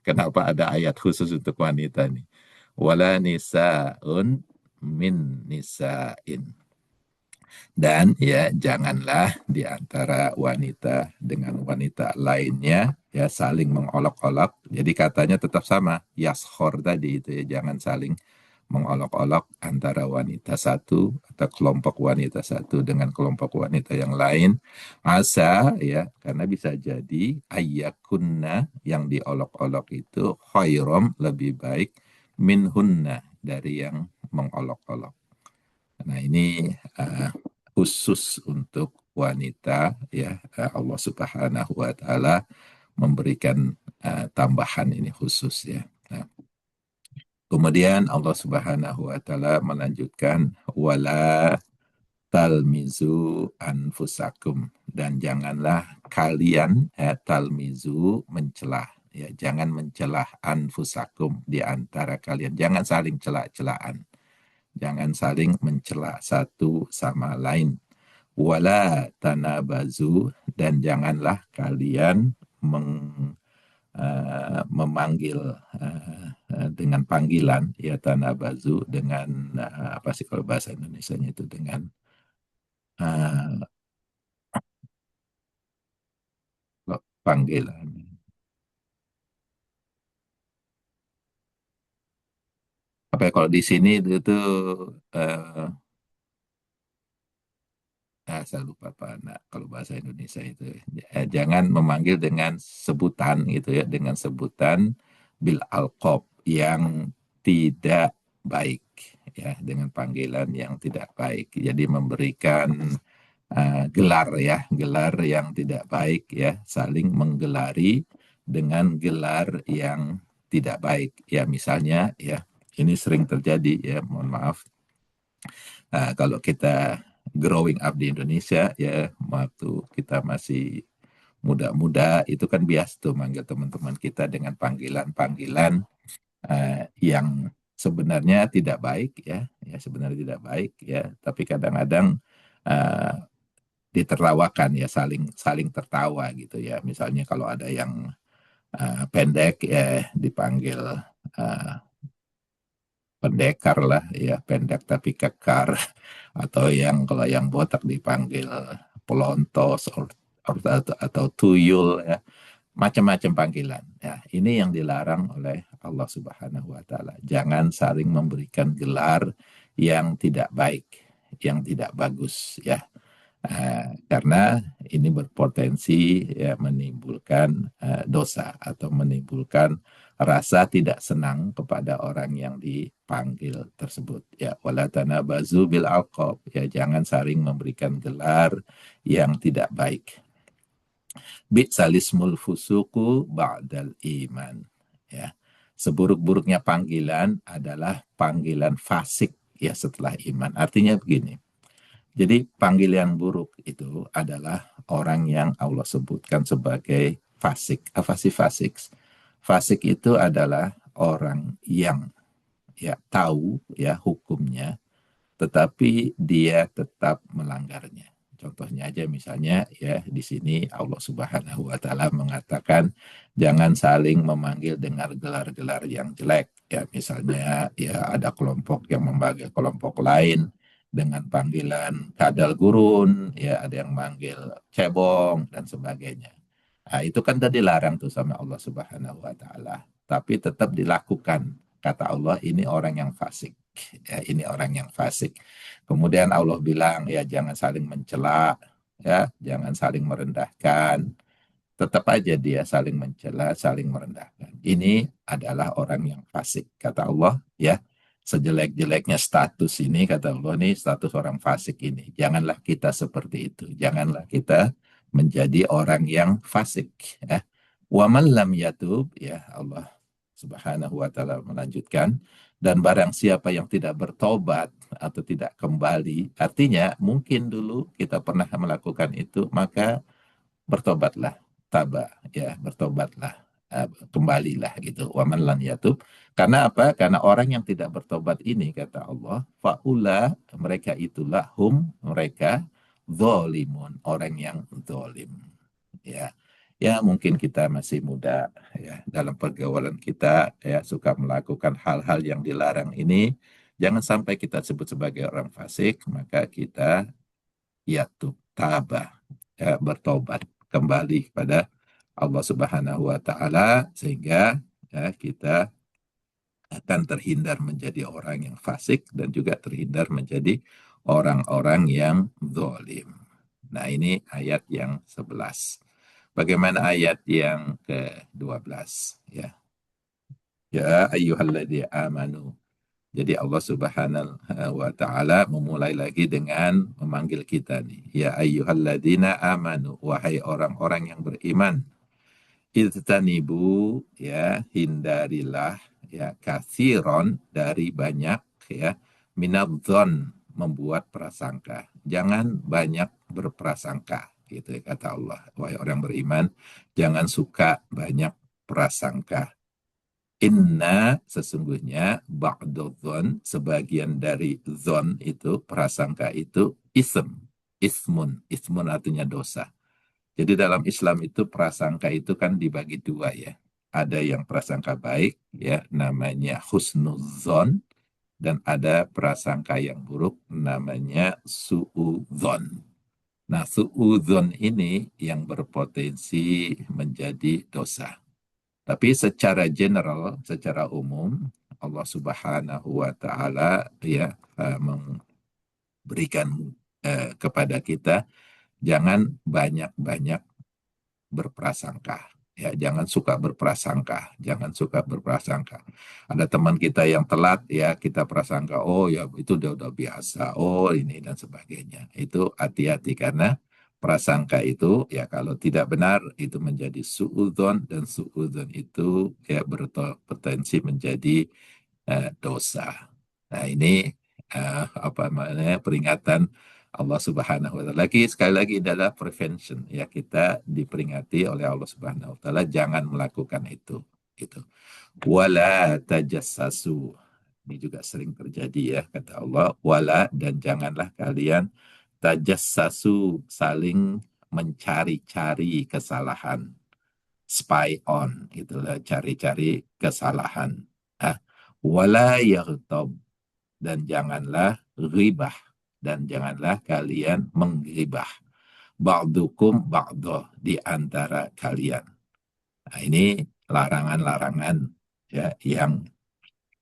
Kenapa ada ayat khusus untuk wanita nih? Wala nisaun min nisain. Dan ya janganlah di antara wanita dengan wanita lainnya ya saling mengolok-olok. Jadi katanya tetap sama, yaskhor tadi itu ya, jangan saling mengolok-olok antara wanita satu atau kelompok wanita satu dengan kelompok wanita yang lain. Asa ya, karena bisa jadi ayyakunna yang diolok-olok itu khairom, lebih baik, minhunna, dari yang mengolok-olok. Nah, ini khusus untuk wanita ya. Allah Subhanahu wa Ta'ala memberikan tambahan ini khusus ya. Nah, kemudian Allah Subhanahu wa Ta'ala melanjutkan wala talmizu anfusakum, dan janganlah kalian talmizu, mencelah, ya, jangan mencelah anfusakum, di antara kalian, jangan saling celah-celahan, jangan saling mencela satu sama lain. Wala tanabazu, dan janganlah kalian memanggil dengan panggilan, ya, tanabazu, dengan apa sih kalau bahasa Indonesianya itu, dengan panggilan. Apa ya, kalau di sini itu saya lupa Pak. Nah, kalau bahasa Indonesia itu jangan memanggil dengan sebutan gitu ya, dengan sebutan bil alqab yang tidak baik, ya, dengan panggilan yang tidak baik. Jadi memberikan gelar ya, gelar yang tidak baik ya, saling menggelari dengan gelar yang tidak baik. Ya, misalnya ya, ini sering terjadi ya, mohon maaf. Kalau kita growing up di Indonesia ya, waktu kita masih muda-muda itu kan biasa tuh manggil teman-teman kita dengan panggilan-panggilan yang sebenarnya tidak baik ya, ya sebenarnya tidak baik ya, tapi kadang-kadang ditertawakan ya, saling tertawa gitu ya. Misalnya kalau ada yang pendek ya dipanggil pendekar lah ya, pendek tapi kekar, atau kalau yang botak dipanggil pelontos atau tuyul ya, macam-macam panggilan ya. Ini yang dilarang oleh Allah Subhanahu wa Ta'ala. Jangan saling memberikan gelar yang tidak baik, yang tidak bagus ya. Karena ini berpotensi ya menimbulkan dosa atau menimbulkan rasa tidak senang kepada orang yang dipanggil tersebut ya. Wala tanabazu bil alqab, ya, jangan saling memberikan gelar yang tidak baik. Bi'salismul fusuku ba'dal iman, ya. Seburuk-buruknya panggilan adalah panggilan fasik ya setelah iman. Artinya begini. Jadi panggilan buruk itu adalah orang yang Allah sebutkan sebagai fasik. Apa sih fasik? Fasik itu adalah orang yang ya tahu ya hukumnya, tetapi dia tetap melanggarnya. Contohnya aja misalnya ya di sini Allah Subhanahu wa taala mengatakan jangan saling memanggil dengan gelar-gelar yang jelek. Ya misalnya ya ada kelompok yang memanggil kelompok lain dengan panggilan kadal gurun, ya ada yang manggil cebong dan sebagainya. Nah, itu kan tadi larang tuh sama Allah Subhanahu wa taala, tapi tetap dilakukan. Kata Allah ini orang yang fasik. Ya, ini orang yang fasik. Kemudian Allah bilang ya jangan saling mencela, ya, jangan saling merendahkan. Tetap aja dia saling mencela, saling merendahkan. Ini adalah orang yang fasik, kata Allah, ya. Sejelek-jeleknya status ini, kata Allah, ini status orang fasik ini. Janganlah kita seperti itu. Janganlah kita menjadi orang yang fasik. Ya. Wa man lam yatub, ya Allah Subhanahu wa taala melanjutkan, dan barang siapa yang tidak bertobat atau tidak kembali, artinya mungkin dulu kita pernah melakukan itu, maka bertobatlah, taba, ya bertobatlah, kembalilah gitu. Waman lan yatub. Karena apa? Karena orang yang tidak bertobat ini, kata Allah, faula, mereka itulah mereka zolimun, orang yang zolim. Ya, ya mungkin kita masih muda, ya dalam pergaulan kita ya suka melakukan hal-hal yang dilarang ini. Jangan sampai kita sebut sebagai orang fasik, maka kita yatub, tabah, ya, bertobat kembali kepada Allah Subhanahu wa taala sehingga ya, kita akan terhindar menjadi orang yang fasik dan juga terhindar menjadi orang-orang yang zalim. Nah, ini ayat yang 11. Bagaimana ayat yang ke-12 ya? Ya ayyuhalladzina amanu. Jadi Allah Subhanahu wa taala memulai lagi dengan memanggil kita nih. Ya ayyuhalladzina amanu, wahai orang-orang yang beriman. Ijtanibu, ya hindarilah ya kathiron dari banyak, ya minadzon, membuat prasangka. Jangan banyak berprasangka gitu ya, kata Allah. Wahai orang beriman, jangan suka banyak prasangka. Inna, sesungguhnya ba'dadzon, sebagian dari zon itu, prasangka itu ismun artinya dosa. Jadi dalam Islam itu prasangka itu kan dibagi dua ya. Ada yang prasangka baik ya namanya husnuzon, dan ada prasangka yang buruk namanya suudzon. Nah, suudzon ini yang berpotensi menjadi dosa. Tapi secara general, secara umum, Allah Subhanahu wa taala ya memberikan kepada kita jangan banyak-banyak berprasangka. Ya, jangan suka berprasangka, jangan suka berprasangka. Ada teman kita yang telat, ya kita prasangka, oh ya itu udah biasa, oh ini dan sebagainya. Itu hati-hati karena prasangka itu ya kalau tidak benar itu menjadi suudzon, dan suudzon itu ya berpotensi menjadi dosa. Nah ini apa namanya peringatan Allah Subhanahu wa taala. Sekali lagi adalah prevention, ya kita diperingati oleh Allah Subhanahu wa taala jangan melakukan itu gitu. Wala tajassasu. Ini juga sering terjadi ya, kata Allah, wala, dan janganlah kalian tajassasu, saling mencari-cari kesalahan. Spy on, itulah cari-cari kesalahan. Wala yaghtab, dan janganlah ghibah, dan janganlah kalian menggibah. Ba'dukum ba'doh, di antara kalian. Nah, ini larangan-larangan ya yang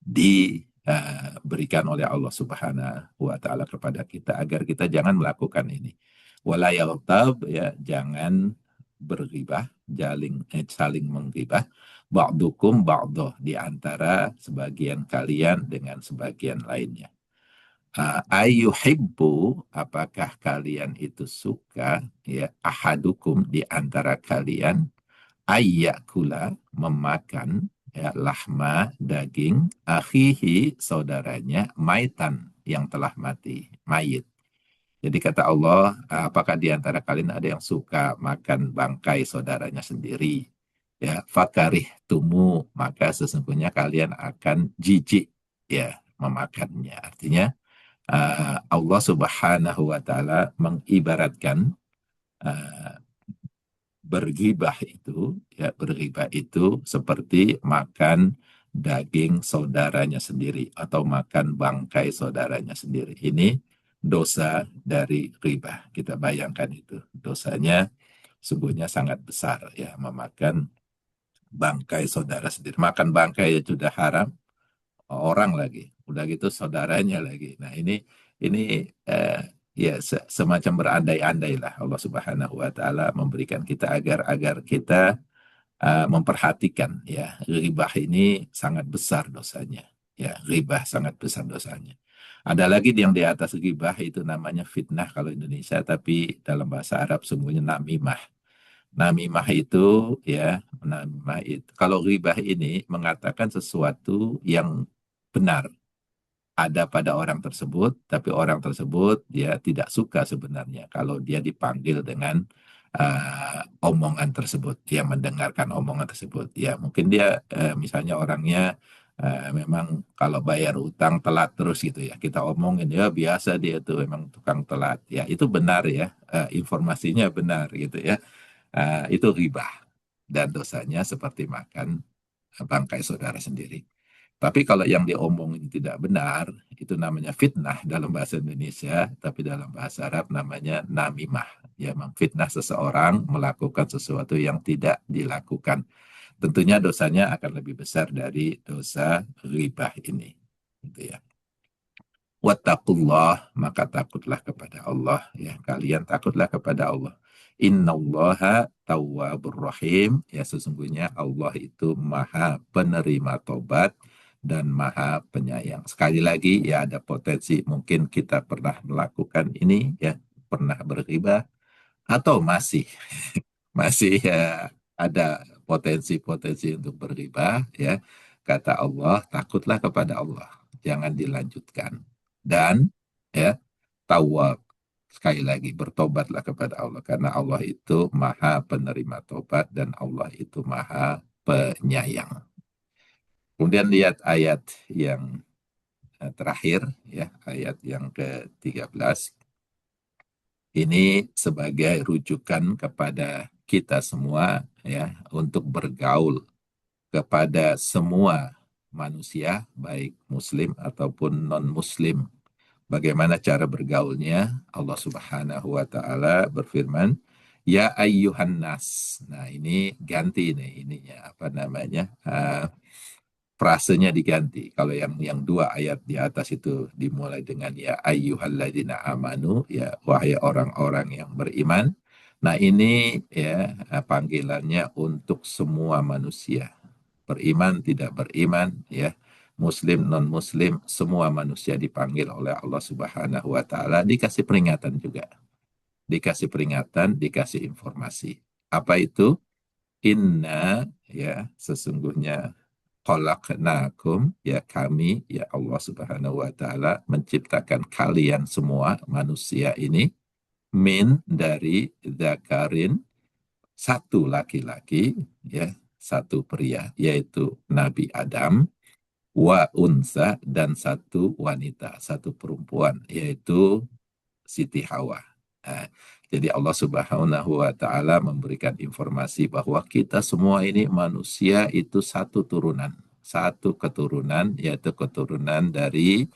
diberikan oleh Allah Subhanahu wa taala kepada kita agar kita jangan melakukan ini. Wala yaghtab, ya jangan berghibah, saling menggibah. Ba'dukum ba'doh, di antara sebagian kalian dengan sebagian lainnya. Ayuhibbu, apakah kalian itu suka ya ahadukum, di antara kalian, ayyakula, memakan ya lahma, daging, akhihi, saudaranya, maitan, yang telah mati, mayit. Jadi kata Allah, apakah di antara kalian ada yang suka makan bangkai saudaranya sendiri? Ya, fakarih tumu, maka sesungguhnya kalian akan jijik ya memakannya. Artinya Allah Subhanahu wa Ta'ala mengibaratkan uh, berghibah itu seperti makan daging saudaranya sendiri atau makan bangkai saudaranya sendiri. Ini dosa dari ghibah. Kita bayangkan itu. Dosanya sungguhnya sangat besar ya, memakan bangkai saudara sendiri. Makan bangkai ya sudah haram, orang lagi, udah gitu saudaranya lagi. Nah ini ya semacam berandai-andai lah Allah Subhanahu Wa Taala memberikan kita agar kita memperhatikan ya, ghibah ini sangat besar dosanya. Ya, ghibah sangat besar dosanya. Ada lagi yang di atas ghibah itu namanya fitnah kalau Indonesia, tapi dalam bahasa Arab sungguhnya namimah. Namimah itu ya, namimah itu. Kalau ghibah ini mengatakan sesuatu yang benar ada pada orang tersebut, tapi orang tersebut dia tidak suka sebenarnya kalau dia dipanggil dengan omongan tersebut, dia mendengarkan omongan tersebut. Ya mungkin dia misalnya orangnya memang kalau bayar utang telat terus gitu ya, kita omongin ya biasa dia tuh memang tukang telat. Ya itu benar ya, informasinya benar gitu ya. Itu ghibah dan dosanya seperti makan bangkai saudara sendiri. Tapi kalau yang diomongin tidak benar, itu namanya fitnah dalam bahasa Indonesia, tapi dalam bahasa Arab namanya namimah. Ya, memfitnah seseorang melakukan sesuatu yang tidak dilakukan. Tentunya dosanya akan lebih besar dari dosa ghibah ini. Gitu ya. Wattaqullah, maka takutlah kepada Allah. Ya, kalian takutlah kepada Allah. Innallaha tawwabur rahim. Ya, sesungguhnya Allah itu maha penerima tobat dan maha penyayang. Sekali lagi, ya ada potensi mungkin kita pernah melakukan ini, ya pernah berghibah, atau masih ya, ada potensi-potensi untuk berghibah, ya. Kata Allah, takutlah kepada Allah, jangan dilanjutkan. Dan ya, tawab, sekali lagi bertobatlah kepada Allah karena Allah itu maha penerima tobat dan Allah itu maha penyayang. Kemudian lihat ayat yang terakhir, ya, ayat yang ke-13. Ini sebagai rujukan kepada kita semua ya untuk bergaul kepada semua manusia baik muslim ataupun non muslim. Bagaimana cara bergaulnya? Allah Subhanahu wa taala berfirman, "Ya ayyuhan nas." Nah, ini ganti nih ininya apa namanya? Frasenya diganti. Kalau yang dua ayat di atas itu dimulai dengan ya ayyuhalladzina amanu, ya wahai orang-orang yang beriman. Nah, ini ya panggilannya untuk semua manusia. Beriman, tidak beriman, ya. Muslim, non muslim, semua manusia dipanggil oleh Allah Subhanahu wa taala, dikasih peringatan juga. Dikasih peringatan, dikasih informasi. Apa itu? Inna, ya, sesungguhnya khalaqnakum, ya kami, ya Allah Subhanahu wa taala menciptakan kalian semua manusia ini min dari zakarin, satu laki-laki, ya, satu pria yaitu Nabi Adam, wa unsa, dan satu wanita, satu perempuan yaitu Siti Hawa. Nah, jadi Allah Subhanahu wa taala memberikan informasi bahwa kita semua ini manusia itu satu turunan, satu keturunan, yaitu keturunan dari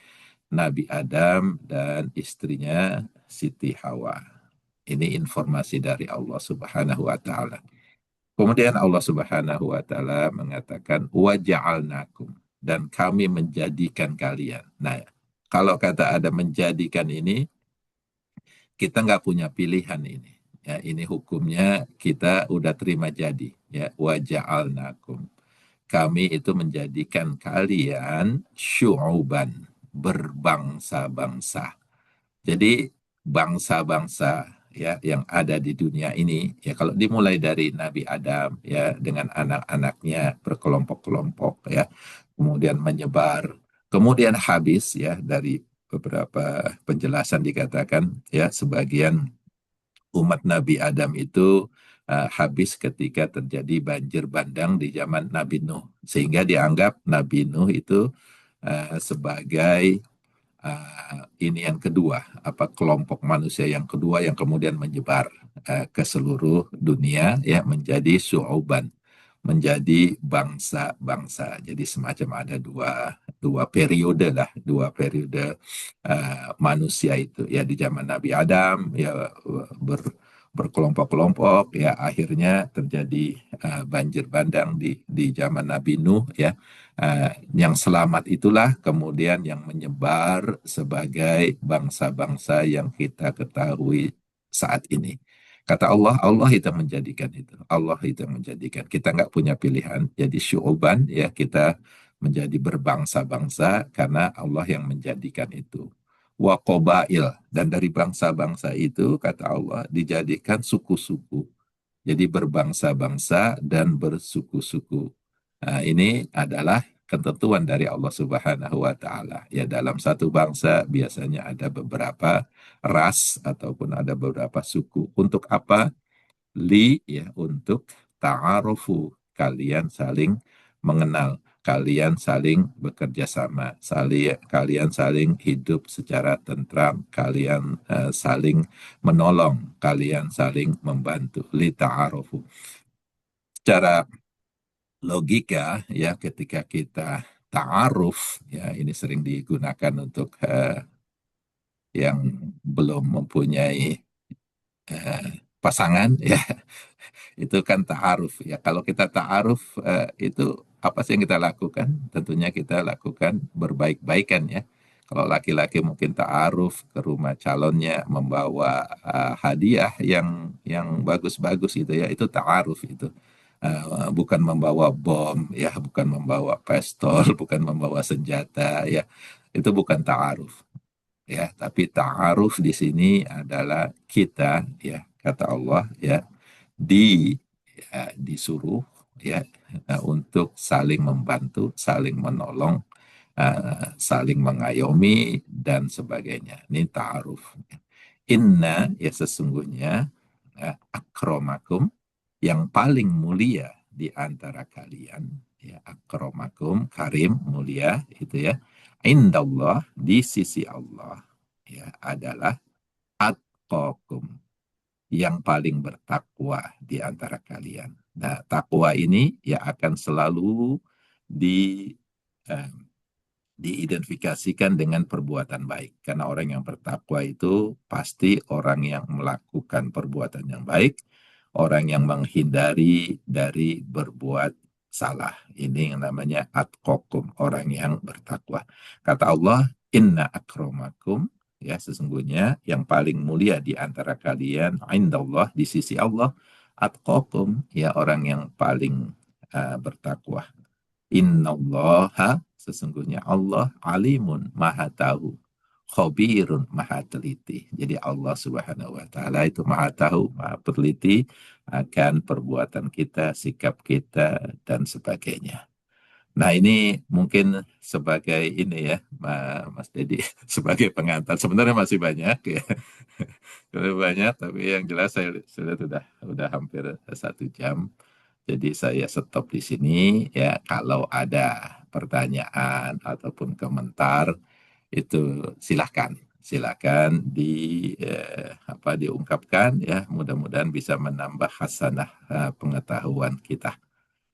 Nabi Adam dan istrinya Siti Hawa. Ini informasi dari Allah Subhanahu wa taala. Kemudian Allah Subhanahu wa taala mengatakan wa ja'alnakum, dan kami menjadikan kalian. Nah, kalau kata ada menjadikan ini, kita nggak punya pilihan ini. Ya, ini hukumnya kita udah terima jadi. Ya, wa ja'alnakum. Kami itu menjadikan kalian syu'uban, berbangsa-bangsa. Jadi bangsa-bangsa ya yang ada di dunia ini ya, kalau dimulai dari Nabi Adam ya dengan anak-anaknya berkelompok-kelompok ya, kemudian menyebar, kemudian habis ya, dari beberapa penjelasan dikatakan ya sebagian umat Nabi Adam itu habis ketika terjadi banjir bandang di zaman Nabi Nuh, sehingga dianggap Nabi Nuh itu sebagai ini yang kedua, kelompok manusia yang kedua yang kemudian menyebar ke seluruh dunia, ya, menjadi syu'uban, menjadi bangsa-bangsa. Jadi semacam ada dua periode lah, dua periode manusia itu, ya, di zaman Nabi Adam, ya, berkelompok-kelompok, ya, akhirnya terjadi banjir bandang di zaman Nabi Nuh, ya. Yang selamat itulah kemudian yang menyebar sebagai bangsa-bangsa yang kita ketahui saat ini. Kata Allah, Allah itu menjadikan itu. Allah itu menjadikan. Kita nggak punya pilihan. Jadi syu'uban, ya, kita menjadi berbangsa-bangsa karena Allah yang menjadikan itu. Wa qabail, dan dari bangsa-bangsa itu kata Allah dijadikan suku-suku. Jadi berbangsa-bangsa dan bersuku-suku. Nah, ini adalah ketentuan dari Allah Subhanahu wa Ta'ala. Ya, dalam satu bangsa biasanya ada beberapa ras ataupun ada beberapa suku. Untuk apa? Ya, untuk ta'arufu, kalian saling mengenal, kalian saling bekerja sama, kalian saling hidup secara tentram, kalian saling menolong, kalian saling membantu, li ta'arufu. Secara logika, ya, ketika kita ta'aruf, ya, ini sering digunakan untuk yang belum mempunyai pasangan, ya, itu kan ta'aruf, ya. Kalau kita ta'aruf, itu apa sih yang kita lakukan? Tentunya kita lakukan berbaik-baikan, ya. Kalau laki-laki mungkin ta'aruf ke rumah calonnya membawa hadiah yang bagus-bagus itu, ya, itu ta'aruf itu. Bukan membawa bom, ya, bukan membawa pistol, bukan membawa senjata, ya. Itu bukan ta'aruf, ya. Tapi ta'aruf di sini adalah kita, ya, kata Allah, ya, disuruh, ya, untuk saling membantu, saling menolong, saling mengayomi dan sebagainya. Ini ta'aruf. Inna, ya, sesungguhnya, akromakum, yang paling mulia di antara kalian, ya, akromakum, karim, mulia, itu, ya, indallah, di sisi Allah, ya, adalah atqakum, yang paling bertakwa di antara kalian. Nah, takwa ini ya akan selalu di eh, diidentifikasikan dengan perbuatan baik. Karena orang yang bertakwa itu pasti orang yang melakukan perbuatan yang baik, orang yang menghindari dari berbuat salah. Ini yang namanya atqakum, orang yang bertakwa. Kata Allah, inna akramakum, ya, sesungguhnya yang paling mulia di antara kalian, indallah, di sisi Allah, atqakum, ya, orang yang paling bertakwa. Innallaha, sesungguhnya Allah, alimun, maha tahu, khabirun, maha teliti. Jadi Allah Subhanahu wa Ta'ala itu maha tahu, maha teliti akan perbuatan kita, sikap kita, dan sebagainya. Nah, ini mungkin sebagai ini, ya, Mas Dedi, sebagai pengantar. Sebenarnya masih banyak, ya. Lebih banyak, tapi yang jelas saya sudah hampir 1 jam. Jadi saya stop di sini, ya. Kalau ada pertanyaan ataupun komentar itu silakan diungkapkan, ya. Mudah-mudahan bisa menambah hasanah pengetahuan kita.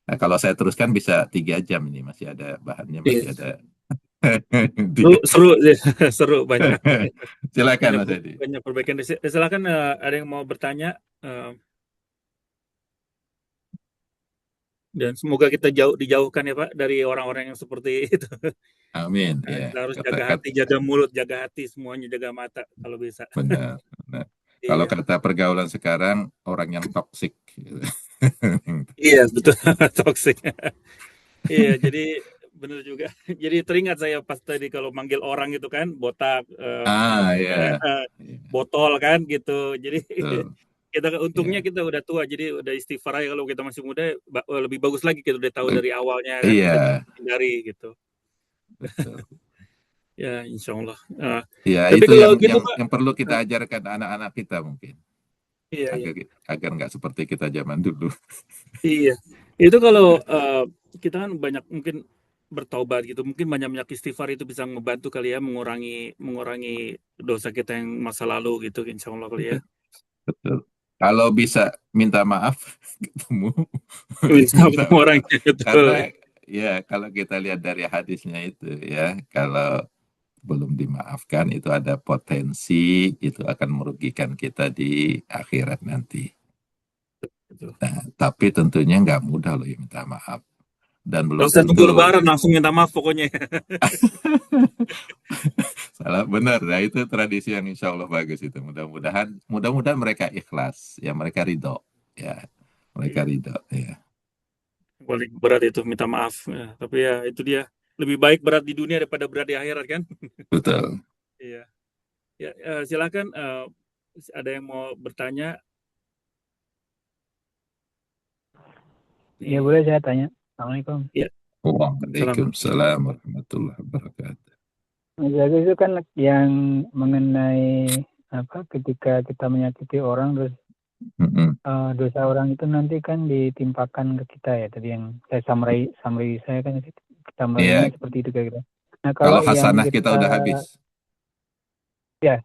Nah, kalau saya teruskan bisa 3 jam, ini masih ada bahannya, masih Iya. ada. Seru, seru, banyak Silakan Mas Edi. banyak perbaikan. Silakan, ada yang mau bertanya, dan semoga kita dijauhkan, ya, Pak, dari orang-orang yang seperti itu. Amin. Nah, Ya, kita harus jaga hati, jaga mulut, jaga hati, semuanya, jaga mata kalau bisa. benar. Kalau Iya, kata pergaulan sekarang, orang yang toksik. iya, betul. Toxic. Iya, jadi benar juga. Jadi teringat saya pas tadi kalau manggil orang itu kan botak, Ya. botol kan gitu. Jadi Betul. kita untungnya Ya. kita udah tua, jadi udah istighfar aja. Kalau kita masih muda lebih bagus lagi, kita udah tahu dari awalnya kan, kita bisa Iya, hindari gitu. betul. Ya, insya Allah. Ya, Tapi itu kalau yang gitu, yang Pak, yang perlu kita ajarkan anak-anak kita mungkin, iya, iya, agar nggak seperti kita zaman dulu. iya. Itu kalau kita kan banyak mungkin bertaubat gitu. Mungkin banyak-banyak istighfar itu bisa membantu kali ya, mengurangi dosa kita yang masa lalu gitu, insya Allah kali ya. Betul. Kalau bisa minta maaf, ketemu, Bisa minta ketemu maaf. orangnya betul. Karena ya kalau kita lihat dari hadisnya itu ya, kalau belum dimaafkan itu ada potensi itu akan merugikan kita di akhirat nanti. Betul. Nah, tapi tentunya nggak mudah loh ya minta maaf. Dan Gak belum usah nunggu tentu lebaran langsung minta maaf pokoknya. salah benar. Nah, itu tradisi yang insya Allah bagus itu. Mudah-mudahan mereka ikhlas, ya mereka ridho, ya mereka Iya, ridho, ya paling berat itu minta maaf. Ya, tapi ya itu dia. Lebih baik berat di dunia daripada berat di akhirat kan? betul. Iya. Ya, silakan ada yang mau bertanya? Ya Nih. boleh saya tanya. Assalamualaikum. Ya, salam. Waalaikumsalam warahmatullahi wabarakatuh. Jadi itu kan yang mengenai apa ketika kita menyakiti orang terus Mm-mm. dosa orang itu nanti kan ditimpakan ke kita ya. Tadi yang saya summary saya kan Iya, summary-nya seperti itu kira-kira. Nah kalau kalau yang hasanah kita kita udah habis. ya,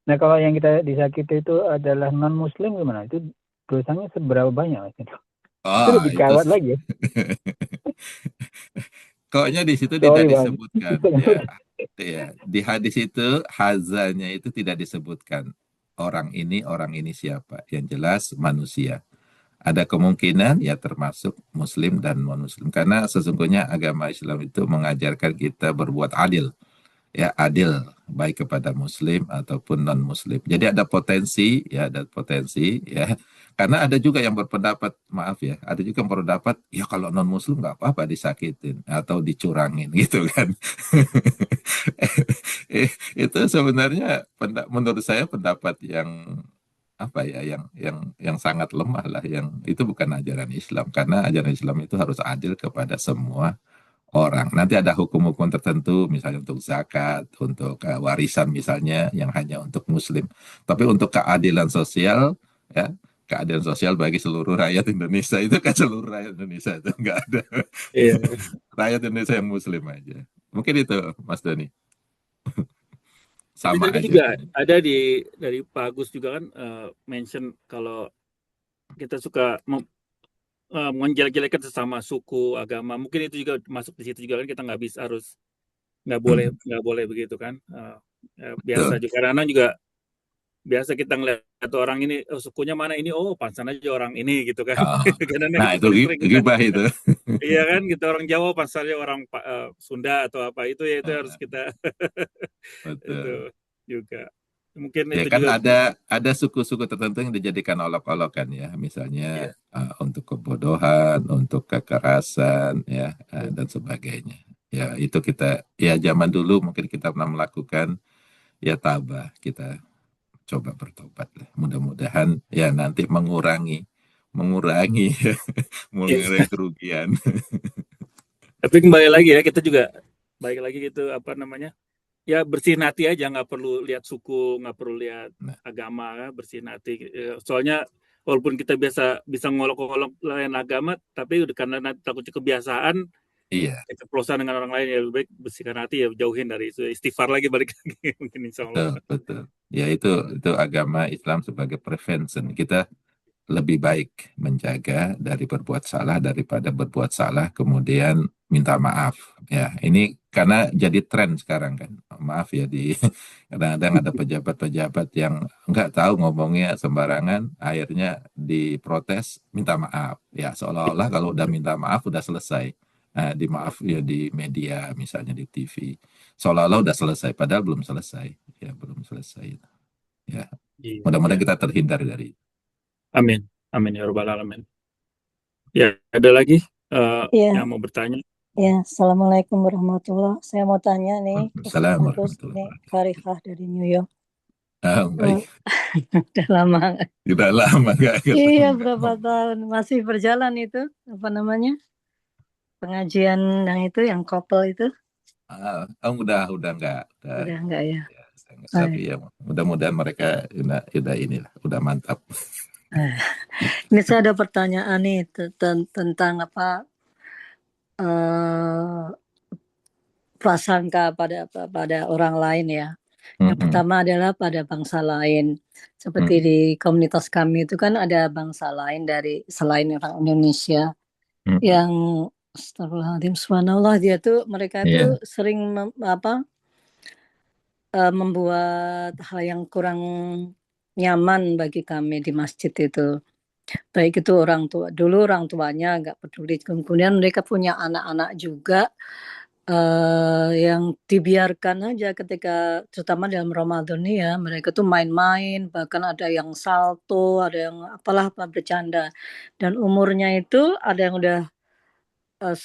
nah kalau yang kita disakiti itu adalah non Muslim gimana? Itu dosanya seberapa banyak Mas? Itu Ah, lebih itu gawat lagi ya. koknya di situ tidak Sorry Bang. disebutkan, ya. Ya, di hadis itu hazanya itu tidak disebutkan orang ini siapa. Yang jelas manusia. Ada kemungkinan ya termasuk muslim dan non muslim karena sesungguhnya agama Islam itu mengajarkan kita berbuat adil, ya adil baik kepada muslim ataupun non muslim. Jadi ada potensi ya. Karena ada juga yang berpendapat, maaf ya, ada juga yang berpendapat ya kalau non muslim nggak apa-apa disakitin atau dicurangin gitu kan. Itu sebenarnya menurut saya pendapat yang apa ya yang sangat lemah lah, yang itu bukan ajaran Islam karena ajaran Islam itu harus adil kepada semua orang. Nanti ada hukum-hukum tertentu, misalnya untuk zakat, untuk warisan misalnya, yang hanya untuk Muslim. Tapi untuk keadilan sosial, ya, keadilan sosial bagi seluruh rakyat Indonesia itu kan seluruh rakyat Indonesia itu nggak ada Iya. rakyat Indonesia yang Muslim aja. Mungkin itu, Mas Doni, Tapi sama tadi aja. juga ada dari Pak Agus juga kan mention kalau kita suka menjelek-jelekan sesama suku, agama. Mungkin itu juga masuk di situ juga kan, kita nggak bisa harus Hmm, nggak boleh begitu kan. Biasa betul. juga kadang-kadang juga biasa kita ngeliat orang ini, oh, sukunya mana ini, oh pansan aja orang ini gitu kan. Ah, Kadang-kadang nah itu itu paling sering kita, gibah itu. iya kan, kita orang Jawa pansannya orang Sunda atau apa itu ya, itu harus Ah, kita itu betul. juga. Mungkin Ya itu kan juga. ada suku-suku tertentu yang dijadikan olok-olokan ya, misalnya Iya. untuk kebodohan, untuk kekerasan ya dan sebagainya. Ya itu kita ya zaman dulu mungkin kita pernah melakukan, ya tabah kita coba bertobat lah. Mudah-mudahan ya nanti mengurangi Iya. mengurangi kerugian. Tapi kembali lagi ya, kita juga baik lagi gitu, apa namanya, ya bersihin hati aja, nggak perlu lihat suku, nggak perlu lihat Nah, agama, ya, bersihin hati. Soalnya walaupun kita biasa bisa ngolok-ngolok lain agama, tapi udah karena nanti takutnya kebiasaan, iya. keceplosan dengan orang lain, ya lebih baik bersihkan hati, ya jauhin dari itu. Istighfar lagi balik lagi mungkin insya Allah. Betul, betul. Ya itu agama Islam sebagai prevention. Kita lebih baik menjaga dari berbuat salah daripada berbuat salah kemudian minta maaf. Ya, ini karena jadi tren sekarang kan. Maaf ya di kadang-kadang ada pejabat-pejabat yang nggak tahu ngomongnya sembarangan, akhirnya diprotes minta maaf. Ya, seolah-olah kalau udah minta maaf udah selesai. Nah, di maaf ya di media misalnya di TV. Seolah-olah udah selesai padahal belum selesai. Ya, belum selesai. Ya, Iya, iya. mudah-mudahan kita terhindar dari itu. Amin, amin ya robbal alamin. Ya, ada lagi yang Ya, mau bertanya? ya. Assalamualaikum warahmatullahi. Saya mau tanya nih, Ustaz Assalamualaikum Agus, warahmatullahi ini wabarakatuh. Farifah dari New York. Baik. Udah lama. Sudah lama nggak ketemu. Iya, berapa tahun masih berjalan itu apa namanya pengajian yang itu, yang couple itu? Udah enggak. Udah enggak ya? Udah enggak. Tapi ya mudah-mudahan mereka udah inilah, udah mantap. Ini saya ada pertanyaan nih tentang apa prasangka pada orang lain ya. Yang pertama adalah pada bangsa lain. Seperti di komunitas kami itu kan ada bangsa lain dari selain orang Indonesia yang astagfirullahaladzim, subhanallah, mereka itu sering membuat hal yang kurang nyaman bagi kami di masjid itu. Baik itu orang tuanya nggak peduli, kemudian mereka punya anak-anak juga yang dibiarkan aja ketika terutama dalam Ramadan nih ya, mereka tuh main-main, bahkan ada yang salto, ada yang apalah bercanda, dan umurnya itu ada yang udah 10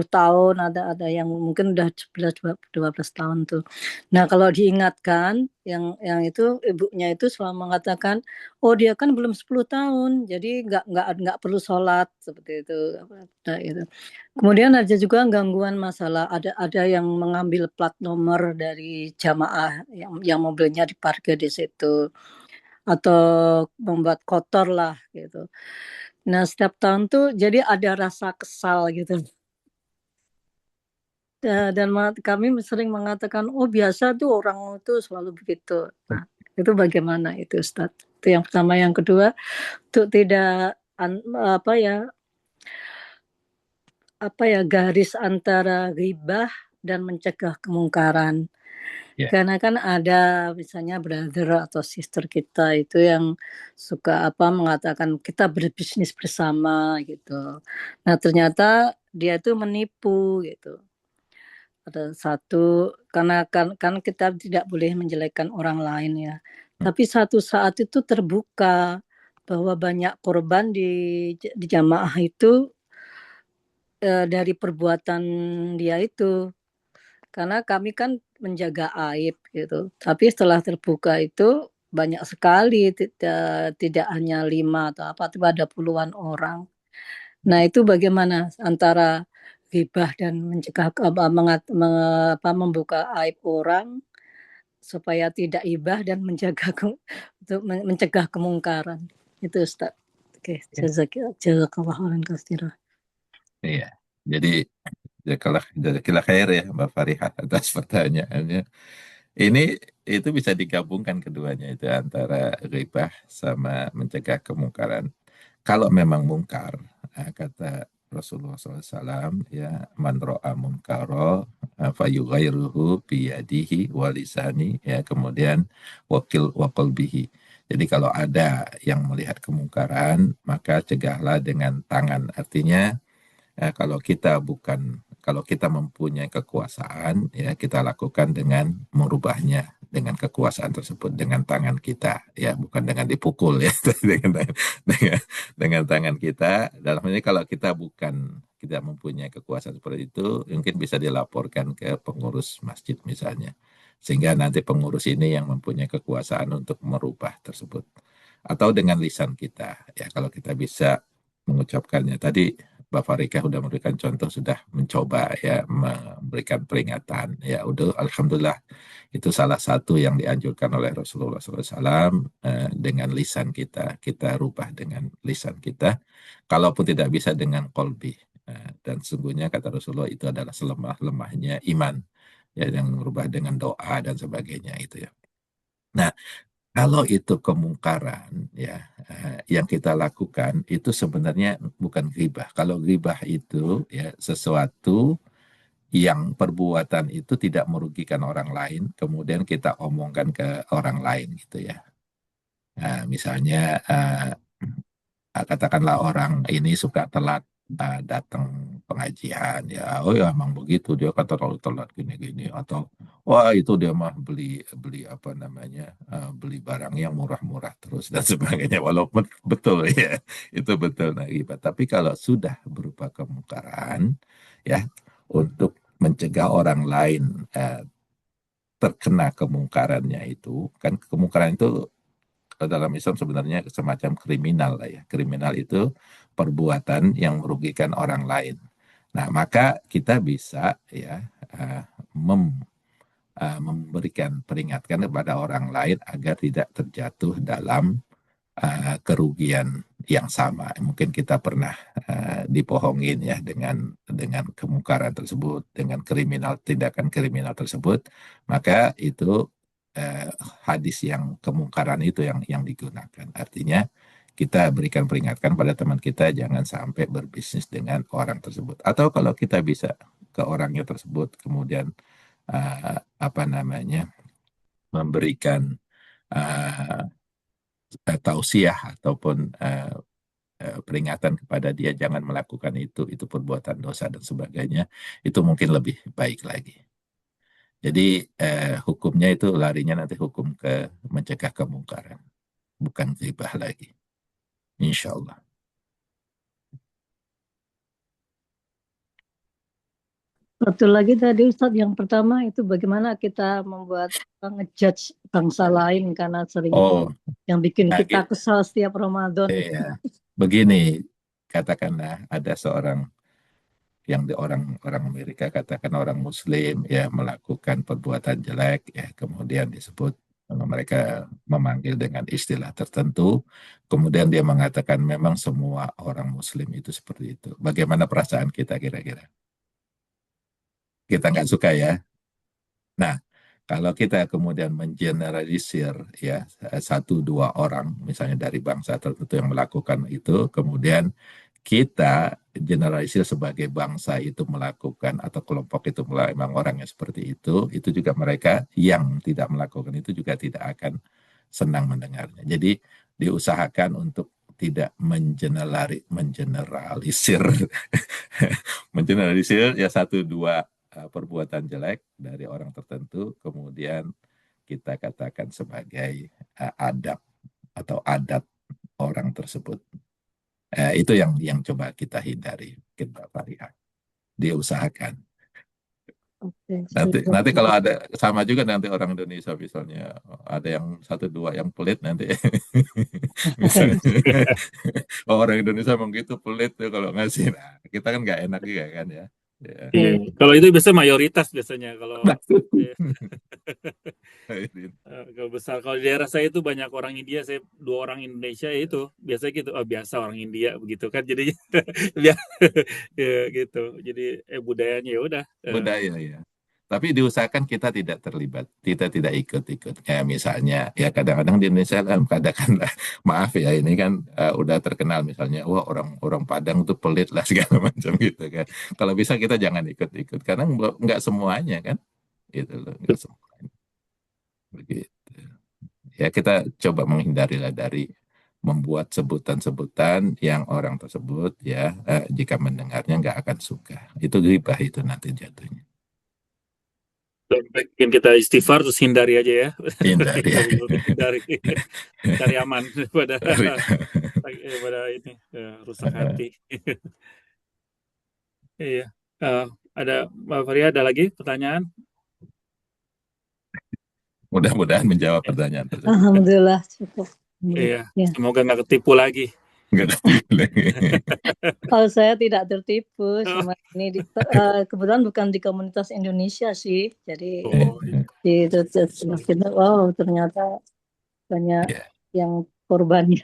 tahun, ada yang mungkin udah 11-12 tahun tuh. Nah, kalau diingatkan yang itu ibunya itu selalu mengatakan, "Oh, dia kan belum 10 tahun, jadi nggak perlu sholat," seperti itu. Nah, itu. Kemudian ada juga gangguan masalah ada yang mengambil plat nomor dari jamaah yang mobilnya diparkir di situ atau membuat kotor lah gitu. Nah, setiap tahun tuh jadi ada rasa kesal gitu. Dan kami sering mengatakan, oh biasa tuh orang itu selalu begitu. Nah, itu bagaimana itu Ustaz? Itu yang pertama. Yang kedua, untuk tidak garis antara ghibah dan mencegah kemungkaran. Karena kan ada misalnya brother atau sister kita itu yang suka mengatakan kita berbisnis bersama gitu. Nah, ternyata dia itu menipu gitu. Ada satu, karena kan kita tidak boleh menjelekkan orang lain ya. Tapi satu saat itu terbuka bahwa banyak korban di jamaah itu dari perbuatan dia itu. Karena kami kan menjaga aib gitu. Tapi setelah terbuka itu banyak sekali, tidak hanya 5 atau apa, tapi ada puluhan orang. Nah, itu bagaimana antara ghibah dan mencegah membuka aib orang supaya tidak ibah dan untuk mencegah kemungkaran. Itu Ustaz. Oke, jazakallah khairan katsira. Iya. Jadi jazakallah khair ya Mbak Farihah atas pertanyaannya. Itu bisa digabungkan keduanya itu antara ghibah sama mencegah kemungkaran. Kalau memang mungkar, kata Rasulullah SAW, ya man ro'a munkaro fayughairuhu biyadihi walisani, ya kemudian wakil bihi. Jadi kalau ada yang melihat kemungkaran, maka cegahlah dengan tangan. Artinya kalau kita mempunyai kekuasaan, ya kita lakukan dengan merubahnya dengan kekuasaan tersebut dengan tangan kita, ya bukan dengan dipukul ya, dengan tangan kita. Dalam hal ini kalau kita tidak mempunyai kekuasaan seperti itu, mungkin bisa dilaporkan ke pengurus masjid misalnya, sehingga nanti pengurus ini yang mempunyai kekuasaan untuk merubah tersebut, atau dengan lisan kita, ya kalau kita bisa mengucapkannya. Tadi Mbak Farika sudah memberikan contoh, sudah mencoba ya memberikan peringatan. Ya udah, alhamdulillah itu salah satu yang dianjurkan oleh Rasulullah SAW, dengan lisan kita rubah dengan lisan kita. Kalaupun tidak bisa dengan qalbi. Dan sesungguhnya kata Rasulullah itu adalah selemah-lemahnya iman. Ya, yang merubah dengan doa dan sebagainya itu ya. Nah, kalau itu kemungkaran, ya, yang kita lakukan itu sebenarnya bukan ghibah. Kalau ghibah itu ya sesuatu yang perbuatan itu tidak merugikan orang lain, kemudian kita omongkan ke orang lain gitu ya. Nah, misalnya katakanlah orang ini suka telat datang pengajian, ya oh ya emang begitu, dia kan terlalu telat gini-gini, atau wah itu dia mah beli apa namanya, beli barang yang murah-murah terus dan sebagainya, walaupun betul ya itu betul. Nah, tapi kalau sudah berupa kemungkaran, ya untuk mencegah orang lain terkena kemungkarannya, itu kan kemungkaran itu dalam Islam sebenarnya semacam kriminal lah ya. Kriminal itu perbuatan yang merugikan orang lain. Nah, maka kita bisa ya memberikan peringatan kepada orang lain agar tidak terjatuh dalam kerugian yang sama. Mungkin kita pernah dibohongin ya dengan kemungkaran tersebut, dengan tindakan kriminal tersebut, maka itu hadis yang kemungkaran itu yang digunakan. Artinya kita berikan peringatan pada teman kita jangan sampai berbisnis dengan orang tersebut. Atau kalau kita bisa ke orangnya tersebut, kemudian apa namanya memberikan tausiah ataupun peringatan kepada dia jangan melakukan itu perbuatan dosa dan sebagainya, itu mungkin lebih baik lagi. Jadi hukumnya itu larinya nanti hukum ke mencegah kemungkaran, bukan ghibah lagi, insya Allah. Satu lagi tadi Ustadz, yang pertama itu bagaimana kita membuat ngejudge bangsa lain karena sering yang bikin kita kesal setiap Ramadan. Iya. Begini, katakanlah ada seorang yang orang Amerika, katakan orang Muslim ya melakukan perbuatan jelek ya, kemudian disebut mereka memanggil dengan istilah tertentu, kemudian dia mengatakan memang semua orang Muslim itu seperti itu. Bagaimana perasaan kita kira-kira? Kita nggak suka ya. Nah, kalau kita kemudian mengeneralisir ya 1-2 orang misalnya dari bangsa tertentu yang melakukan itu, kemudian kita generalisir sebagai bangsa itu melakukan atau kelompok itu memang orangnya seperti itu juga mereka yang tidak melakukan itu juga tidak akan senang mendengarnya. Jadi diusahakan untuk tidak mengeneralisir mengeneralisir ya 1-2 perbuatan jelek dari orang tertentu, kemudian kita katakan sebagai adab atau adat orang tersebut. Itu yang coba kita hindari, kita varian, diusahakan. Nanti kalau ada sama juga nanti orang Indonesia misalnya ada yang 1-2 yang pelit nanti misalnya orang Indonesia emang gitu pelit tuh kalau ngasih, nah, kita kan nggak enak juga kan ya. Iya. Kalau itu biasanya mayoritas biasanya kalau kalau besar, kalau di daerah saya itu banyak orang India, saya 2 orang Indonesia ya itu biasanya gitu, biasa orang India begitu kan, jadi ya gitu, jadi budayanya ya udah. Budaya ya. Tapi diusahakan kita tidak terlibat, kita tidak ikut-ikut. Kayak misalnya, ya kadang-kadang di Indonesia kan katakanlah, maaf ya ini kan udah terkenal misalnya, wah orang Padang tuh pelit lah segala macam gitu kan. Kalau bisa kita jangan ikut-ikut, karena nggak semuanya kan, gitu loh, nggak semuanya. Begitu. Ya kita coba menghindari lah dari membuat sebutan-sebutan yang orang tersebut ya jika mendengarnya nggak akan suka. Itu ghibah itu nanti jatuhnya. Bikin kita istighfar terus hindari aja ya. Hindari. Cari aman daripada ini rusak hati. Iya. Ada Mbak Faria, ada lagi pertanyaan? Mudah-mudahan menjawab pertanyaan tersebut. Alhamdulillah cukup. Iya. Semoga nggak ketipu lagi. Kalau saya tidak tertipu sama ini kebetulan bukan di komunitas Indonesia sih, jadi itu wow ternyata banyak yang korbannya.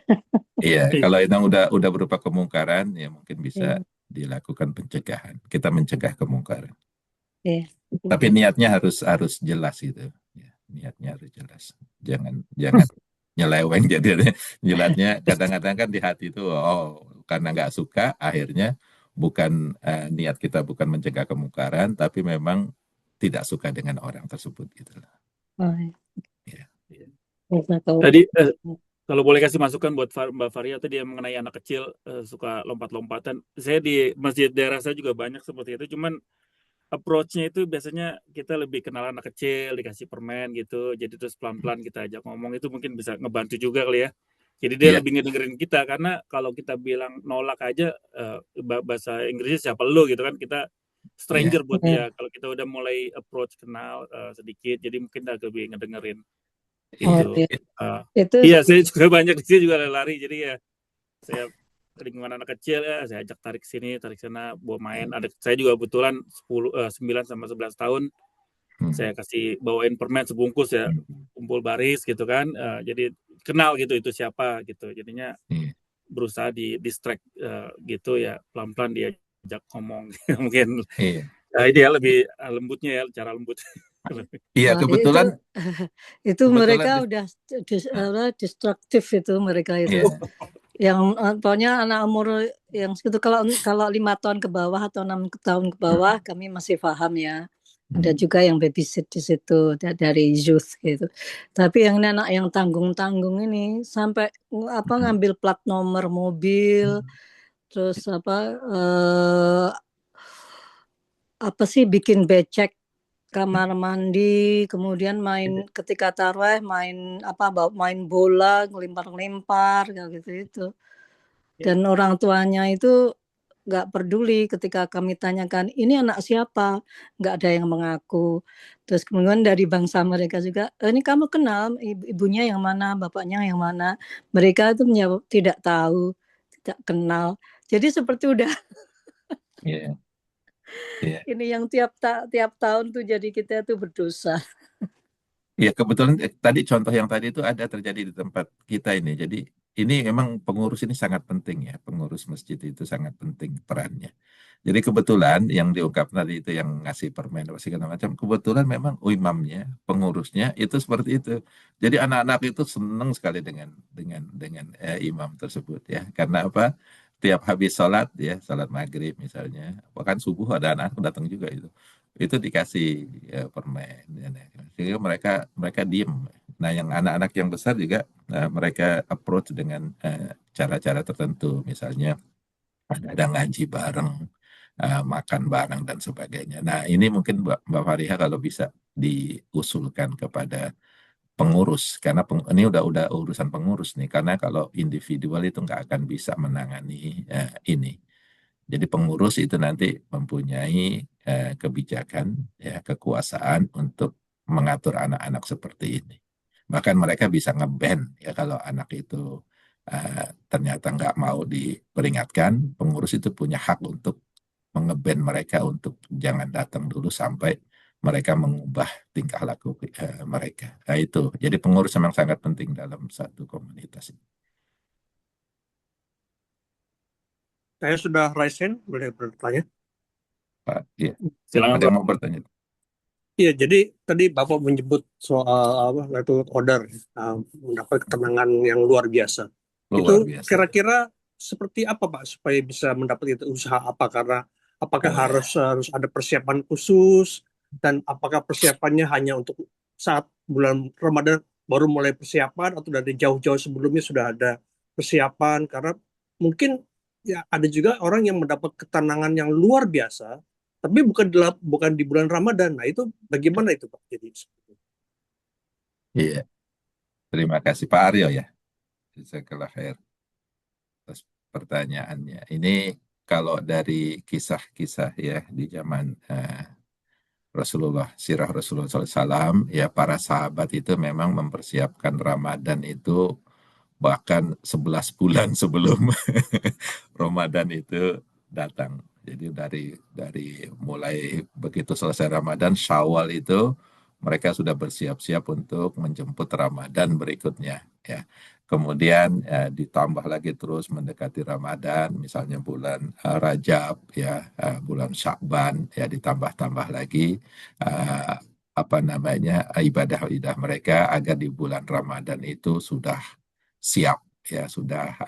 Iya, kalau itu udah berupa kemungkaran ya mungkin bisa dilakukan pencegahan. Kita mencegah kemungkaran. Tapi niatnya harus jelas gitu. Ya, niatnya harus jelas. Jangan nyeleweng, jadi jelasnya kadang-kadang kan di hati itu karena nggak suka, akhirnya bukan niat kita bukan mencegah kemungkaran, tapi memang tidak suka dengan orang tersebut gitu. Tadi kalau boleh kasih masukan buat Mbak Faria tadi yang mengenai anak kecil suka lompat-lompatan, saya di masjid daerah saya juga banyak seperti itu, cuman approach-nya itu biasanya kita lebih kenal anak kecil, dikasih permen gitu, jadi terus pelan-pelan kita ajak ngomong, itu mungkin bisa ngebantu juga kali ya. Jadi dia lebih ngedengerin kita, karena kalau kita bilang nolak aja, bahasa Inggrisnya siapa lu gitu kan, kita stranger buat dia. Kalau kita udah mulai approach kenal sedikit, jadi mungkin agak lebih ngedengerin. Iya, saya juga banyak di sini juga lari, jadi ya saya lingkungan anak kecil ya saya ajak tarik sini tarik sana bawa main. Ada saya juga kebetulan 9 sama 11 tahun saya kasih bawain permen sebungkus ya, kumpul baris gitu kan, jadi kenal gitu itu siapa gitu, jadinya berusaha di distract gitu ya, pelan-pelan diajak ngomong mungkin Iya. ini ya lebih lembutnya ya, cara lembut. Iya, Wah, kebetulan itu mereka kebetulan udah Nah, destruktif itu mereka itu. iya. Yang pokoknya anak umur yang segitu, kalau 5 tahun ke bawah atau 6 tahun ke bawah kami masih paham ya. Ada juga yang babysit di situ dari youth gitu. Tapi yang anak yang tanggung-tanggung ini sampai ngambil plat nomor mobil, terus apa sih bikin becek kamar mandi, kemudian main ketika tarawih main bola, ngelempar-lempar kayak gitu itu. Dan orang tuanya itu nggak peduli ketika kami tanyakan, ini anak siapa? Nggak ada yang mengaku. Terus kemudian dari bangsa mereka juga, ini kamu kenal ibunya yang mana, bapaknya yang mana? Mereka itu menjawab tidak tahu, tidak kenal. Jadi seperti udah Iya. Iya. ini yang tiap tahun tuh jadi kita tuh berdosa. Iya, kebetulan tadi contoh yang tadi itu ada terjadi di tempat kita ini. Jadi ini memang pengurus ini sangat penting ya. Pengurus masjid itu sangat penting perannya. Jadi kebetulan yang diungkap tadi itu yang ngasih permen apa segala macam. Kebetulan memang imamnya, pengurusnya itu seperti itu. Jadi anak-anak itu senang sekali dengan imam tersebut ya. Karena apa? Tiap habis sholat ya, sholat maghrib misalnya, bahkan subuh ada anak datang juga itu dikasih permen ya, sehingga mereka diem. Nah, yang anak-anak yang besar juga mereka approach dengan cara-cara tertentu, misalnya ada ngaji bareng, makan bareng dan sebagainya. Nah, ini mungkin Mbak Fariha kalau bisa diusulkan kepada pengurus, karena ini udah urusan pengurus nih, karena kalau individual itu nggak akan bisa menangani ini. Jadi pengurus itu nanti mempunyai kebijakan, ya, kekuasaan untuk mengatur anak-anak seperti ini. Bahkan mereka bisa nge-ban ya kalau anak itu ternyata nggak mau diperingatkan, pengurus itu punya hak untuk mengeban mereka untuk jangan datang dulu sampai mereka mengubah tingkah laku mereka. Nah itu, jadi pengurus memang sangat penting dalam satu komunitas. Saya sudah raise hand, boleh bertanya? Pak, iya. Silakan Ada Pak. yang mau bertanya? Iya, jadi tadi Bapak menyebut soal letter order, mendapat ketenangan yang luar biasa. Luar Itu biasa. kira-kira seperti apa Pak supaya bisa mendapat itu, usaha apa? Karena apakah harus ada persiapan khusus, dan apakah persiapannya hanya untuk saat bulan Ramadan baru mulai persiapan, atau dari jauh-jauh sebelumnya sudah ada persiapan? Karena mungkin ya ada juga orang yang mendapat ketenangan yang luar biasa tapi bukan di bulan Ramadan. Nah, itu bagaimana itu Pak? Jadi Iya, terima kasih Pak Aryo ya. Jazakallah khair atas pertanyaannya. Ini kalau dari kisah-kisah ya di zaman Rasulullah, sirah Rasulullah SAW, ya para sahabat itu memang mempersiapkan Ramadan itu bahkan 11 bulan sebelum Ramadan itu datang. Jadi dari mulai begitu selesai Ramadan, Syawal itu mereka sudah bersiap-siap untuk menjemput Ramadan berikutnya. Ya. Kemudian ditambah lagi terus mendekati Ramadan, misalnya bulan Rajab, ya, bulan Sya'ban, ya ditambah-tambah lagi uh, apa namanya ibadah-ibadah mereka agar di bulan Ramadan itu sudah siap, ya, sudah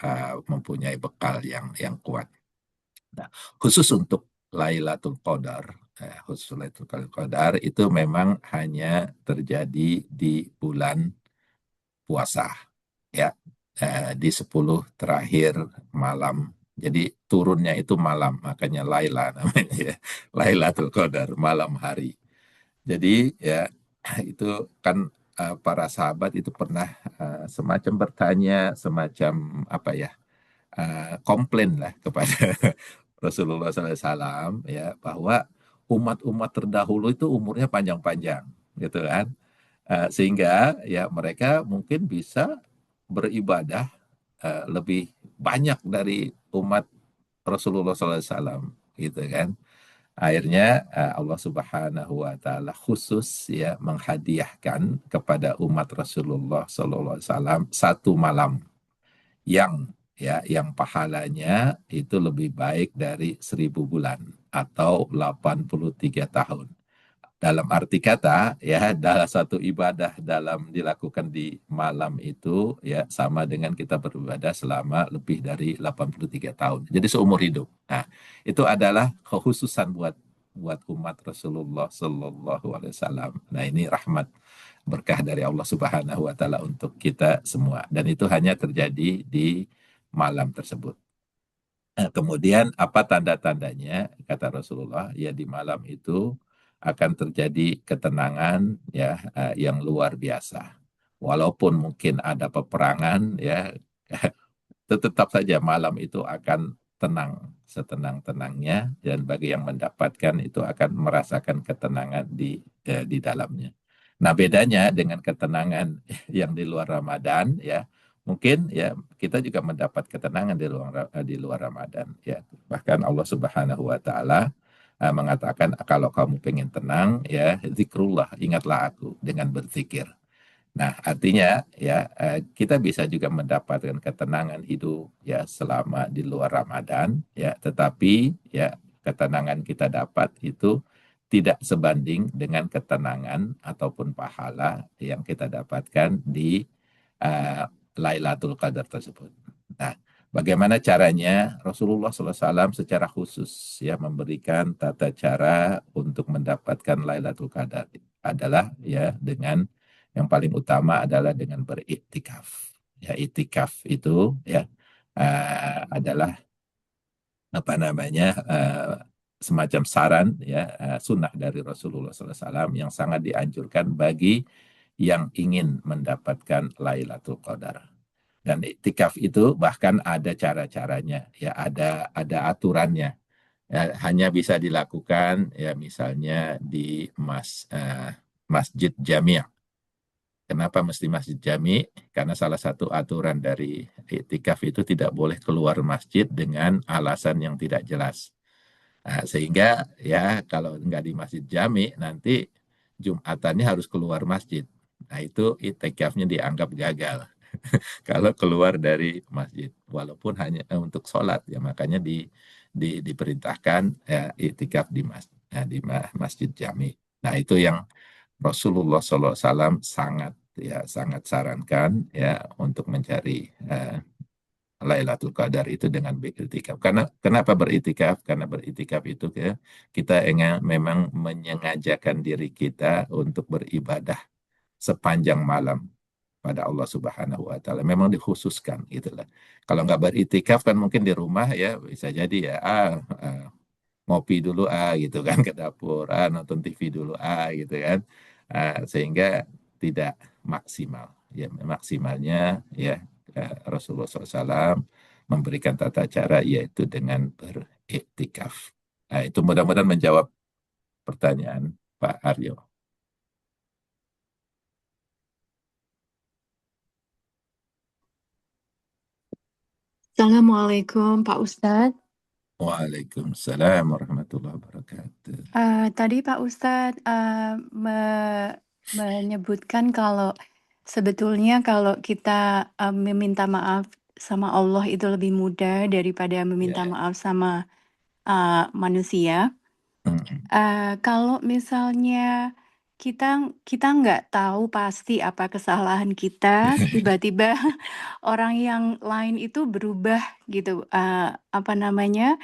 mempunyai bekal yang kuat. Nah, khusus untuk Lailatul Qadar, khusus Lailatul Qadar itu memang hanya terjadi di bulan puasa, ya, di 10 terakhir malam. Jadi turunnya itu malam, makanya Laila namanya ya. Lailatul Qadar, malam hari. Jadi ya itu kan para sahabat itu pernah semacam bertanya, semacam apa ya, komplain lah kepada Rasulullah SAW ya, bahwa umat-umat terdahulu itu umurnya panjang-panjang gitu kan. Sehingga ya mereka mungkin bisa beribadah lebih banyak dari umat Rasulullah SAW gitu kan. Akhirnya Allah Subhanahu wa taala khusus ya menghadiahkan kepada umat Rasulullah SAW satu malam yang ya, yang pahalanya itu lebih baik dari 1000 bulan atau 83 tahun. Dalam arti kata, ya, dalam satu ibadah dalam dilakukan di malam itu, ya, sama dengan kita beribadah selama lebih dari 83 tahun. Jadi seumur hidup. Nah, itu adalah kekhususan buat buat umat Rasulullah Sallallahu Alaihi Wasallam. Nah, ini rahmat berkah dari Allah Subhanahu Wa Taala untuk kita semua. Dan itu hanya terjadi di malam tersebut. Nah, kemudian apa tanda-tandanya? Kata Rasulullah, ya di malam itu akan terjadi ketenangan, ya, yang luar biasa. Walaupun mungkin ada peperangan, ya, tetap saja malam itu akan tenang setenang-tenangnya, dan bagi yang mendapatkan itu akan merasakan ketenangan di dalamnya. Nah, bedanya dengan ketenangan yang di luar Ramadan, ya, mungkin ya kita juga mendapat ketenangan di luar Ramadan, ya. Bahkan Allah Subhanahu Wa Taala mengatakan, kalau kamu pengen tenang, ya, zikrullah, ingatlah aku dengan berzikir. Nah, artinya ya, kita bisa juga mendapatkan ketenangan hidup, ya, selama di luar Ramadan, ya, tetapi ya ketenangan kita dapat itu tidak sebanding dengan ketenangan ataupun pahala yang kita dapatkan di uh, Lailatul Qadar tersebut. Nah, bagaimana caranya? Rasulullah SAW secara khusus, ya, memberikan tata cara untuk mendapatkan Lailatul Qadar adalah, ya, dengan yang paling utama adalah dengan beriktikaf. Ya, iktikaf itu, ya, adalah apa namanya, semacam saran, ya, sunnah dari Rasulullah SAW yang sangat dianjurkan bagi yang ingin mendapatkan Lailatul Qadar. Dan iktikaf itu bahkan ada cara-caranya, ya, ada aturannya. Ya, hanya bisa dilakukan, ya, misalnya di masjid jami'. Kenapa mesti masjid jami? Karena salah satu aturan dari iktikaf itu tidak boleh keluar masjid dengan alasan yang tidak jelas. Nah, sehingga ya kalau nggak di masjid jami, nanti Jumatannya harus keluar masjid. Nah, itu iktikafnya dianggap gagal kalau keluar dari masjid. Walaupun hanya untuk sholat, ya, makanya diperintahkan, ya, iktikaf di masjid jami. Nah, itu yang Rasulullah SAW sangat sarankan, ya, untuk mencari Lailatul Qadar itu dengan beriktikaf. Karena kenapa beriktikaf? Karena beriktikaf itu, ya, kita ingin memang menyengajakan diri kita untuk beribadah sepanjang malam pada Allah Subhanahu Wa Taala. Memang dikhususkan, gitulah. Kalau nggak beriktikaf kan mungkin di rumah, ya, bisa jadi, ya, ngopi dulu, gitu kan, ke dapur, nonton TV dulu, gitu kan. Sehingga tidak maksimal, ya. Maksimalnya, ya, Rasulullah SAW memberikan tata cara, yaitu dengan beriktikaf. Nah, itu mudah-mudahan menjawab pertanyaan Pak Aryo. Assalamualaikum Pak Ustadz. Waalaikumsalam warahmatullahi wabarakatuh. Tadi Pak Ustadz menyebutkan kalau sebetulnya kalau kita meminta maaf sama Allah itu lebih mudah daripada meminta Ya. maaf sama manusia. Kalau misalnya kita nggak tahu pasti apa kesalahan kita, tiba-tiba orang yang lain itu berubah gitu, apa namanya,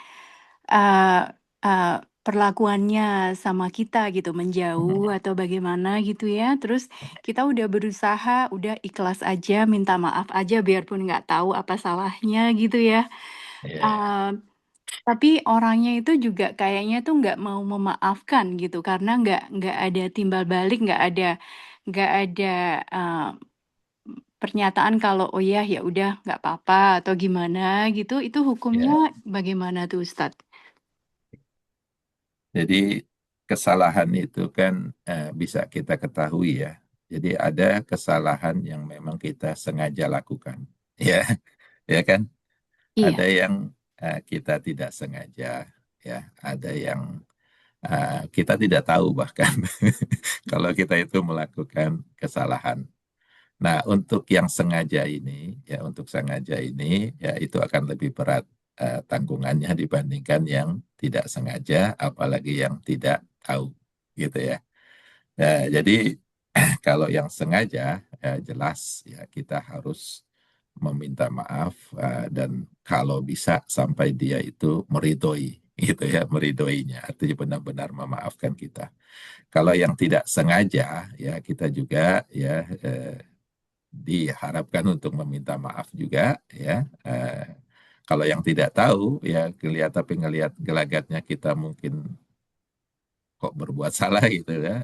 perlakuannya sama kita gitu, menjauh atau bagaimana gitu ya. Terus kita udah berusaha, udah ikhlas aja, minta maaf aja biarpun nggak tahu apa salahnya gitu ya. Ya. Tapi orangnya itu juga kayaknya tuh nggak mau memaafkan gitu, karena nggak ada timbal balik, nggak ada pernyataan kalau, "Oh ya, ya udah nggak apa-apa," atau gimana gitu, itu Ya. hukumnya bagaimana tuh Ustadz? Jadi kesalahan itu kan bisa kita ketahui, ya. Jadi ada kesalahan yang memang kita sengaja lakukan, ya, ya kan? Iya. Ada yang kita tidak sengaja, ya. Ada yang kita tidak tahu bahkan kalau kita itu melakukan kesalahan. Nah, untuk yang sengaja ini, untuk sengaja ini, ya itu akan lebih berat tanggungannya dibandingkan yang tidak sengaja, apalagi yang tidak tahu, gitu ya. Jadi kalau yang sengaja, jelas ya kita harus meminta maaf dan kalau bisa sampai dia itu meridhoi, gitu ya, meridoinya, artinya benar-benar memaafkan kita. Kalau yang tidak sengaja, ya kita juga ya diharapkan untuk meminta maaf juga ya. Kalau yang tidak tahu ya tapi ngelihat gelagatnya kita mungkin kok berbuat salah gitu ya.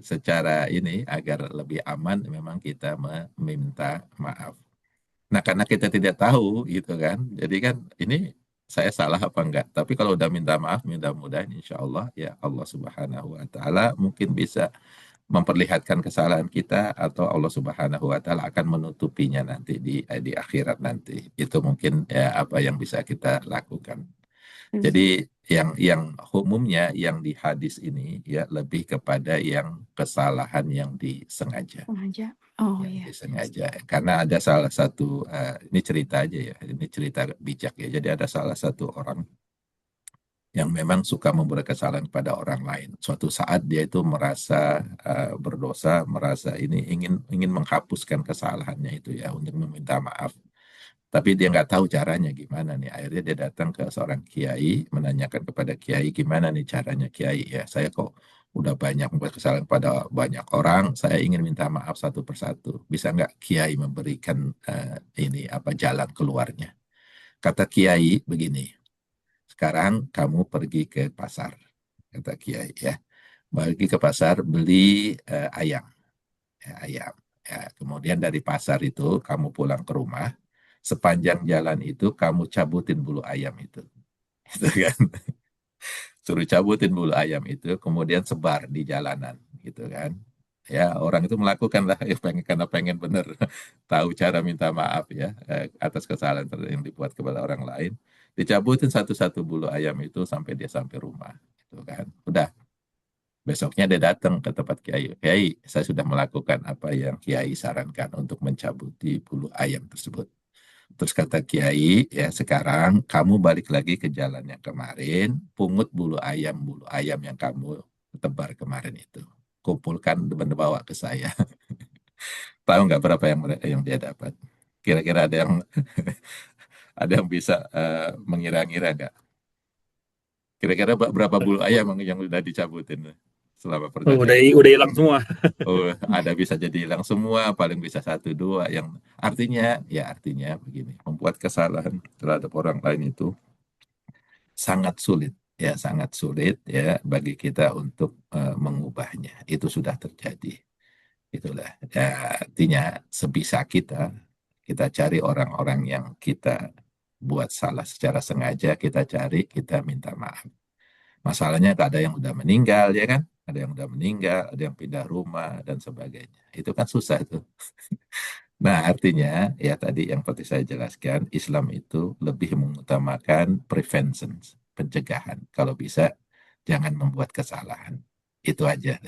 Secara ini agar lebih aman memang kita meminta maaf. Nah, karena kita tidak tahu gitu kan. Jadi kan ini saya salah apa enggak. Tapi kalau udah minta maaf, mudah-mudahan insya Allah ya Allah Subhanahu wa taala mungkin bisa memperlihatkan kesalahan kita atau Allah Subhanahu wa taala akan menutupinya nanti di akhirat nanti. Itu mungkin ya apa yang bisa kita lakukan. Jadi yang umumnya yang di hadis ini ya lebih kepada yang kesalahan yang disengaja. Sengaja. Oh Yang ya. disengaja. Karena ada salah satu ini cerita aja ya, ini cerita bijak ya. Jadi ada salah satu orang yang memang suka membuat kesalahan kepada orang lain. Suatu saat dia itu merasa berdosa, merasa ini ingin menghapuskan kesalahannya itu ya untuk meminta maaf. Tapi dia nggak tahu caranya gimana nih. Akhirnya dia datang ke seorang kiai, menanyakan kepada kiai gimana nih caranya kiai ya. Saya kok udah banyak membuat kesalahan pada banyak orang, saya ingin minta maaf satu persatu. Bisa nggak kiai memberikan ini apa jalan keluarnya? Kata kiai begini. Sekarang kamu pergi ke pasar, kata Kiai ya. Pergi ke pasar beli ayam, ayam. Ya, kemudian dari pasar itu kamu pulang ke rumah, sepanjang jalan itu kamu cabutin bulu ayam itu, gitu kan? Suruh cabutin bulu ayam itu, kemudian sebar di jalanan, gitu kan? Ya orang itu melakukan lah karena pengen bener tahu cara minta maaf ya atas kesalahan yang dibuat kepada orang lain, dicabutin satu-satu bulu ayam itu sampai dia sampai rumah gitu kan. Udah besoknya dia datang ke tempat kiai, kiai saya sudah melakukan apa yang kiai sarankan untuk mencabuti bulu ayam tersebut. Terus kata kiai ya sekarang kamu balik lagi ke jalan yang kemarin, pungut bulu ayam yang kamu tebar kemarin itu, kumpulkan dan bawa ke saya. Tahu nggak berapa yang dia dapat? Kira-kira ada yang ada yang bisa mengira-ngira nggak? Kira-kira berapa bulu ayam yang udah dicabutin selama perjalanan? Udah hilang semua. Oh, ada bisa jadi hilang semua, paling bisa satu dua. Yang artinya begini, membuat kesalahan terhadap orang lain itu sangat sulit ya bagi kita untuk mengubahnya. Itu sudah terjadi. Itulah ya, artinya sebisa kita cari orang-orang yang kita buat salah secara sengaja, kita cari, kita minta maaf. Masalahnya ada yang udah meninggal ya kan, ada yang udah meninggal, ada yang pindah rumah dan sebagainya. Itu kan susah tuh. Nah artinya ya tadi yang seperti saya jelaskan, Islam itu lebih mengutamakan prevention, pencegahan. Kalau bisa jangan membuat kesalahan. Itu aja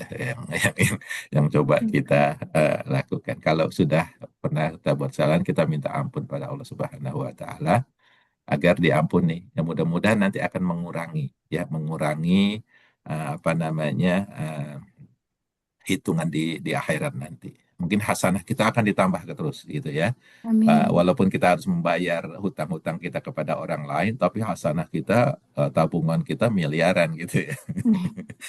yang coba kita lakukan. Kalau sudah pernah kita buat kesalahan, kita minta ampun pada Allah Subhanahu wa taala agar diampuni. Ya mudah-mudahan nanti akan mengurangi apa namanya hitungan di akhirat nanti. Mungkin hasanah kita akan ditambah terus gitu ya. Amin. Walaupun kita harus membayar hutang-hutang kita kepada orang lain, tapi hasanah kita, tabungan kita miliaran gitu ya.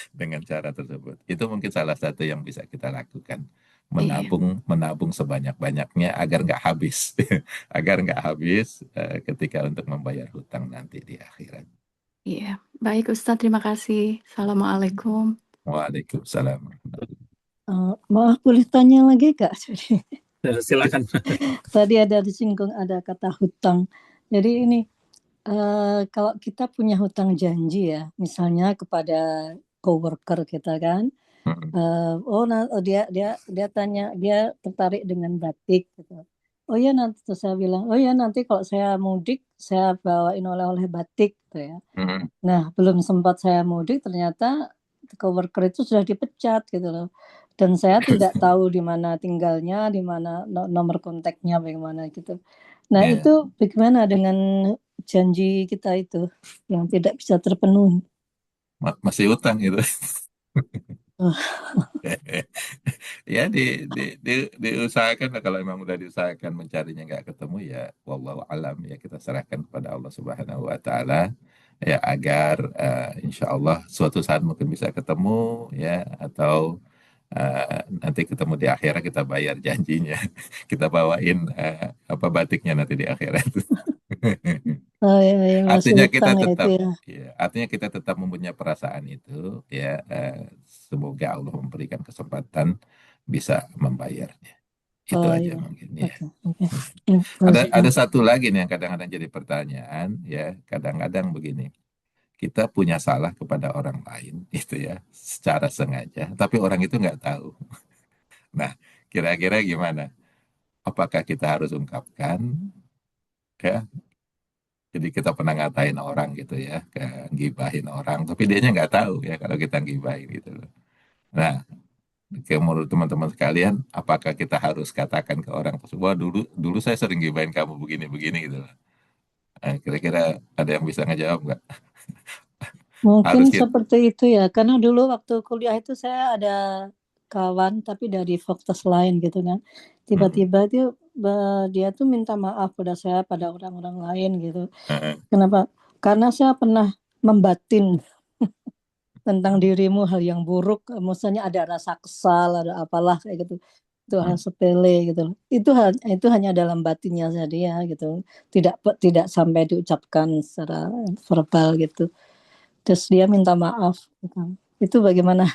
Dengan cara tersebut. Itu mungkin salah satu yang bisa kita lakukan. Iya. Menabung sebanyak-banyaknya agar nggak habis. Agar nggak habis ketika untuk membayar hutang nanti di akhirat. Iya. Baik Ustadz, terima kasih. Assalamualaikum. Waalaikumsalam. Maaf, boleh tanya lagi Kak? Silakan. Tadi ada disinggung ada kata hutang. Jadi ini kalau kita punya hutang janji ya, misalnya kepada coworker kita kan, dia tanya, dia tertarik dengan batik gitu. Oh ya nanti, terus saya bilang, oh ya nanti kalau saya mudik saya bawain oleh-oleh batik gitu ya. Nah belum sempat saya mudik ternyata coworker itu sudah dipecat gitu loh. Dan saya tidak tahu di mana tinggalnya, di mana nomor kontaknya, bagaimana gitu. Nah, Ya, itu bagaimana dengan janji kita itu yang tidak bisa terpenuhi? masih utang gitu. Oh, Ya diusahakan lah, kalau memang udah diusahakan mencarinya nggak ketemu ya wallahu alam, ya kita serahkan kepada Allah Subhanahu wa taala, ya agar insya Allah suatu saat mungkin bisa ketemu, ya, atau nanti ketemu di akhirat kita bayar janjinya. Kita bawain apa batiknya nanti di akhirat. oh ya, masih Artinya kita utang ya itu tetap, ya. ya, artinya kita tetap mempunyai perasaan itu, ya. Semoga Allah memberikan kesempatan bisa membayarnya. Itu Oh aja iya, mungkin, ya. oke, oke. Ada satu lagi nih yang kadang-kadang jadi pertanyaan, ya. Kadang-kadang begini, kita punya salah kepada orang lain, itu ya, secara sengaja, tapi orang itu nggak tahu. Nah, kira-kira gimana? Apakah kita harus ungkapkan, ya? Jadi kita pernah ngatain orang gitu ya, ngibahin orang, tapi dianya nggak tahu ya kalau kita ngibahin gitu loh. Nah, menurut teman-teman sekalian, apakah kita harus katakan ke orang tersebut, "Wah, dulu dulu saya sering gibahin kamu begini-begini," gitu loh. Kira-kira ada yang bisa ngejawab nggak? Mungkin Harus kita. seperti itu ya, karena dulu waktu kuliah itu saya ada kawan tapi dari fakultas lain gitu kan. Tiba-tiba itu dia tuh minta maaf pada saya, pada orang-orang lain gitu. Kenapa? Karena saya pernah membatin tentang dirimu hal yang buruk, maksudnya ada rasa kesal, ada apalah kayak gitu. Itu hal sepele gitu. Itu hanya dalam batinnya saja gitu. Tidak sampai diucapkan secara verbal gitu. Terus dia minta maaf gitu. Itu bagaimana?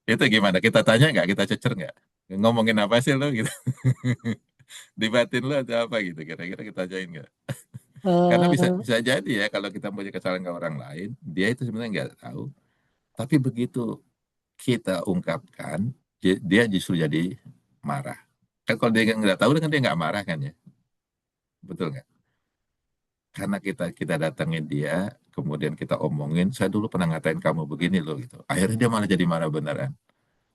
Itu gimana? Kita tanya nggak? Kita cecer nggak? Ngomongin apa sih lo gitu? Dibatin lo atau apa gitu? Kira-kira kita tanyain nggak? Karena bisa Eh, bisa jadi ya, kalau kita punya kesalahan ke orang lain, dia itu sebenarnya nggak tahu. Tapi begitu kita ungkapkan, dia justru jadi marah. Kan kalau dia nggak tahu kan dia nggak marah kan ya, betul nggak? Karena kita datangin dia, kemudian kita omongin, saya dulu pernah ngatain kamu begini loh gitu. Akhirnya dia malah jadi marah beneran.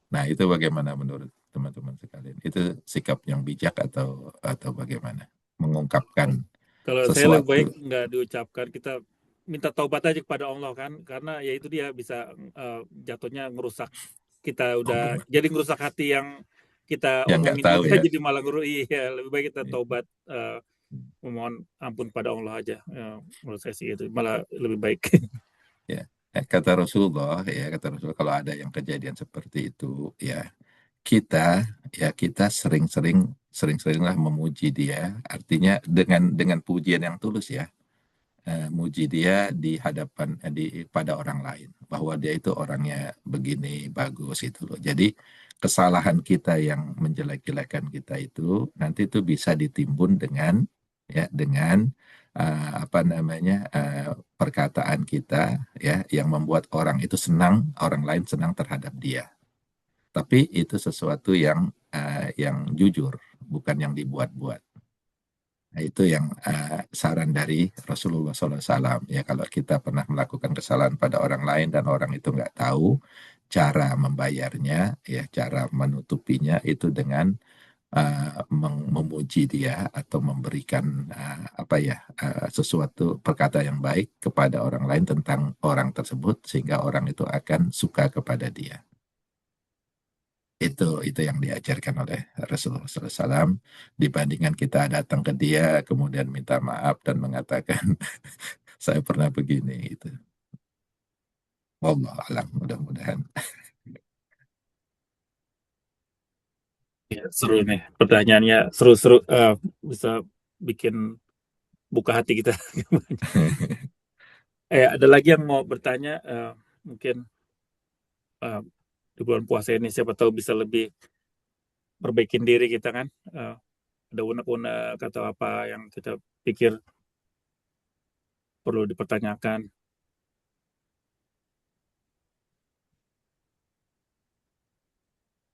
Nah, itu bagaimana menurut teman-teman sekalian? Itu sikap yang bijak atau bagaimana? Mengungkapkan Kalau saya lebih baik sesuatu. nggak diucapkan, kita minta taubat aja kepada Allah kan, karena ya itu dia bisa jatuhnya ngerusak kita, udah jadi ngerusak hati yang kita Yang nggak omongin tahu juga ya. jadi malah iya, lebih baik kita taubat, memohon ampun pada Allah aja. Menurut saya sih itu malah lebih baik. Ya, kata Rasulullah, kalau ada yang kejadian seperti itu, ya kita sering-seringlah memuji dia. Artinya dengan pujian yang tulus ya, muji dia di hadapan pada orang lain, bahwa dia itu orangnya begini bagus itu loh. Jadi kesalahan kita yang menjelek-jelekan kita itu nanti itu bisa ditimbun dengan apa namanya, perkataan kita, ya, yang membuat orang lain senang terhadap dia. Tapi itu sesuatu yang jujur, bukan yang dibuat-buat. Nah, itu yang saran dari Rasulullah SAW. Ya, kalau kita pernah melakukan kesalahan pada orang lain dan orang itu nggak tahu cara membayarnya, ya, cara menutupinya itu dengan memuji dia atau memberikan sesuatu perkata yang baik kepada orang lain tentang orang tersebut, sehingga orang itu akan suka kepada dia. Itu yang diajarkan oleh Rasulullah SAW, dibandingkan kita datang ke dia kemudian minta maaf dan mengatakan saya pernah begini gitu. Wallahu a'lam, mudah-mudahan. Ya, seru nih pertanyaannya, seru-seru, bisa bikin buka hati kita. Ada lagi yang mau bertanya, mungkin di bulan puasa ini siapa tahu bisa lebih perbaikin diri kita kan, ada unek-unek atau apa yang kita pikir perlu dipertanyakan.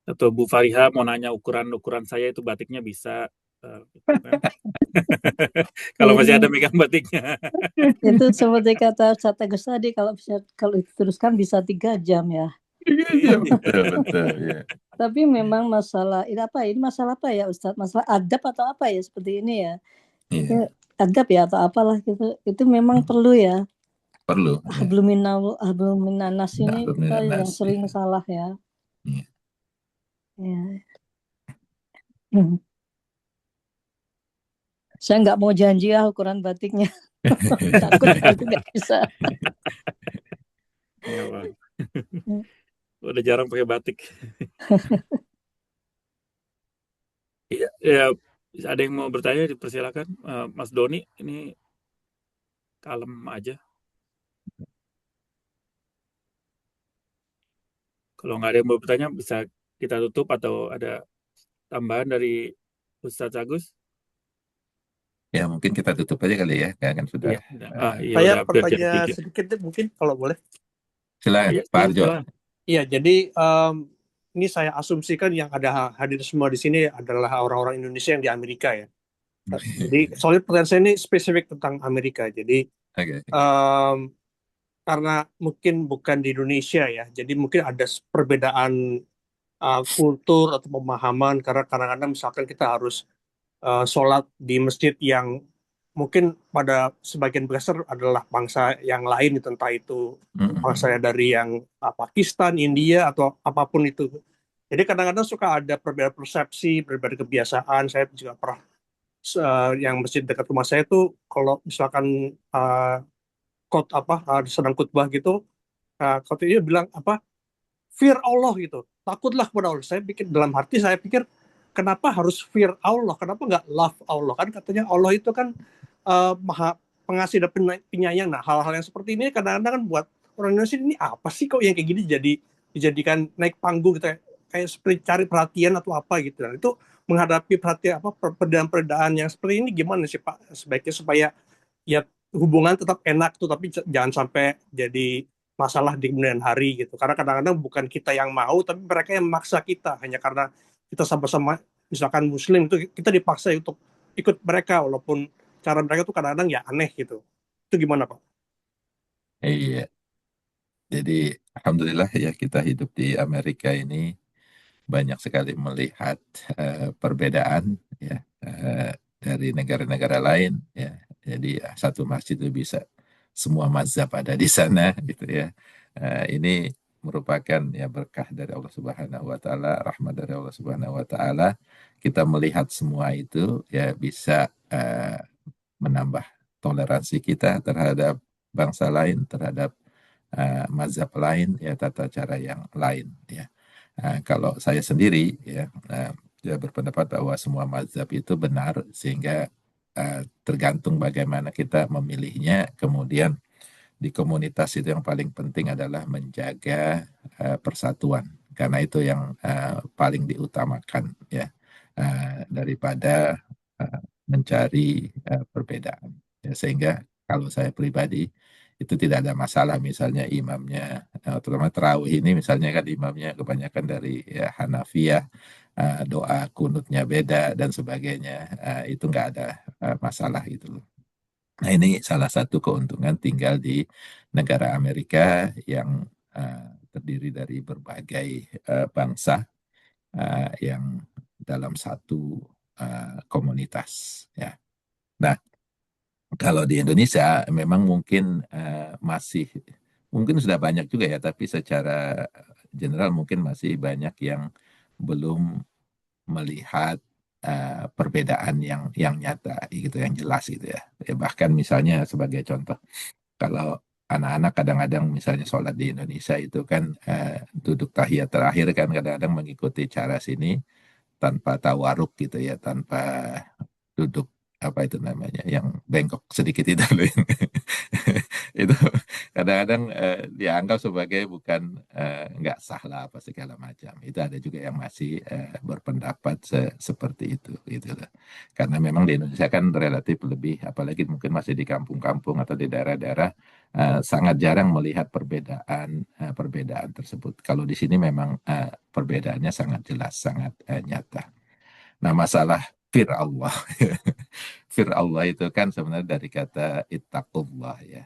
Atau Bu Fariha mau nanya ukuran saya itu batiknya bisa, gitu kan. Kalau masih ada megang batiknya. Itu seperti kata Ustaz Agus tadi, kalau diteruskan bisa 3 jam ya. Iya betul ya. Tapi memang masalah ini apa? Ini masalah apa ya Ustadz? Masalah adab atau apa ya seperti ini ya? Iya. Adab ya atau apalah gitu. Itu memang perlu ya. Perlu. Ya. Hablum minanas ini kita yang sering salah ya. Iya. Ya. Saya nggak mau janji ya ukuran batiknya. Takut itu nggak bisa. Ya, Bang. Udah jarang pakai batik. Iya, ya, ada yang mau bertanya dipersilakan. Mas Doni ini kalem aja. Kalau nggak ada yang mau bertanya bisa kita tutup atau ada tambahan dari Ustadz Agus? Ya mungkin kita tutup aja kali ya, kan sudah. Iya, iya Saya udah hampir jam bertanya 3. sedikit mungkin kalau boleh. Silakan, Iya, Pak Arjo. silakan. Iya, jadi ini saya asumsikan yang ada hadir semua di sini adalah orang-orang Indonesia yang di Amerika ya. Jadi soalnya pertanyaan saya ini spesifik tentang Amerika. Jadi Oke. karena mungkin bukan di Indonesia ya, jadi mungkin ada perbedaan kultur atau pemahaman karena kadang-kadang misalkan kita harus sholat di masjid yang mungkin pada sebagian besar adalah bangsa yang lain, entah itu bangsa dari yang Pakistan, India atau apapun itu. Jadi kadang-kadang suka ada perbedaan persepsi, perbedaan kebiasaan. Saya juga pernah yang masjid dekat rumah saya itu kalau misalkan sedang khutbah gitu, khotibnya bilang fear Allah gitu, takutlah kepada Allah. Saya pikir dalam hati saya pikir kenapa harus fear Allah, kenapa nggak love Allah, kan katanya Allah itu kan maha pengasih dan penyayang. Nah hal-hal yang seperti ini kadang-kadang kan buat orang Indonesia ini apa sih kok yang kayak gini dijadikan naik panggung gitu, kayak seperti cari perhatian atau apa gitu. Nah, itu menghadapi perbedaan-perbedaan yang seperti ini gimana sih Pak sebaiknya supaya ya hubungan tetap enak tuh, tapi jangan sampai jadi masalah di kemudian hari gitu. Karena kadang-kadang bukan kita yang mau, tapi mereka yang memaksa kita hanya karena kita sama-sama misalkan Muslim itu kita dipaksa untuk ikut mereka walaupun cara mereka tuh kadang-kadang ya aneh gitu. Itu gimana Pak? Iya. Jadi alhamdulillah ya kita hidup di Amerika ini banyak sekali melihat perbedaan ya dari negara-negara lain ya. Jadi satu masjid itu bisa semua mazhab ada di sana gitu ya. Ini merupakan ya berkah dari Allah Subhanahu wa taala, rahmat dari Allah Subhanahu wa taala. Kita melihat semua itu ya bisa menambah toleransi kita terhadap bangsa lain, terhadap mazhab lain, ya tata cara yang lain. Ya. Kalau saya sendiri, ya berpendapat bahwa semua mazhab itu benar, sehingga tergantung bagaimana kita memilihnya. Kemudian di komunitas itu yang paling penting adalah menjaga persatuan, karena itu yang paling diutamakan, ya daripada mencari perbedaan. Ya, sehingga kalau saya pribadi itu tidak ada masalah, misalnya imamnya terutama tarawih ini misalnya kan imamnya kebanyakan dari ya, Hanafiyah, doa kunutnya beda dan sebagainya, itu nggak ada masalah gitu loh. Nah ini salah satu keuntungan tinggal di negara Amerika yang terdiri dari berbagai bangsa yang dalam satu komunitas ya. Nah, kalau di Indonesia memang mungkin mungkin sudah banyak juga ya, tapi secara general mungkin masih banyak yang belum melihat perbedaan yang nyata gitu, yang jelas gitu ya. Bahkan misalnya sebagai contoh, kalau anak-anak kadang-kadang misalnya sholat di Indonesia itu kan duduk tahiyat terakhir kan kadang-kadang mengikuti cara sini tanpa tawaruk gitu ya, tanpa duduk apa itu namanya yang bengkok sedikit itu loh. Itu kadang-kadang dianggap sebagai bukan nggak sah lah apa segala macam. Itu ada juga yang masih berpendapat seperti itu gitu loh. Karena memang di Indonesia kan relatif lebih, apalagi mungkin masih di kampung-kampung atau di daerah-daerah, sangat jarang melihat perbedaan tersebut. Kalau di sini memang perbedaannya sangat jelas, sangat nyata. Nah, masalah fir Allah. Fir Allah itu kan sebenarnya dari kata ittaqullah ya.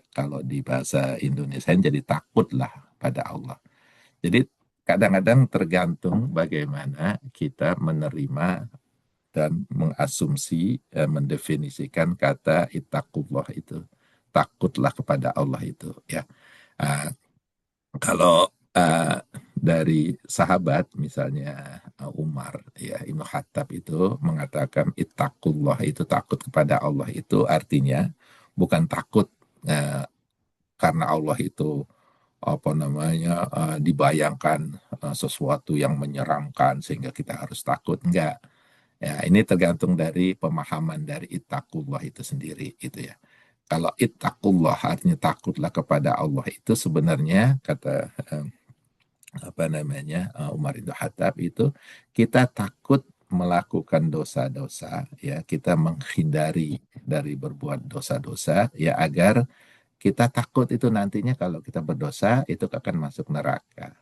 Kalau di bahasa Indonesia jadi takutlah pada Allah. Jadi kadang-kadang tergantung bagaimana kita menerima dan mengasumsi, mendefinisikan kata ittaqullah itu. Takutlah kepada Allah itu, ya. Ah, kalau dari sahabat misalnya Umar, ya, Ibnu Khattab itu mengatakan ittaqullah itu takut kepada Allah itu artinya bukan takut karena Allah itu apa namanya dibayangkan sesuatu yang menyeramkan sehingga kita harus takut, enggak. Ya, ini tergantung dari pemahaman dari ittaqullah itu sendiri, gitu ya. Kalau ittaqullah artinya takutlah kepada Allah itu sebenarnya kata apa namanya Umar bin Khattab itu kita takut melakukan dosa-dosa, ya, kita menghindari dari berbuat dosa-dosa, ya, agar kita takut itu nantinya kalau kita berdosa itu akan masuk neraka,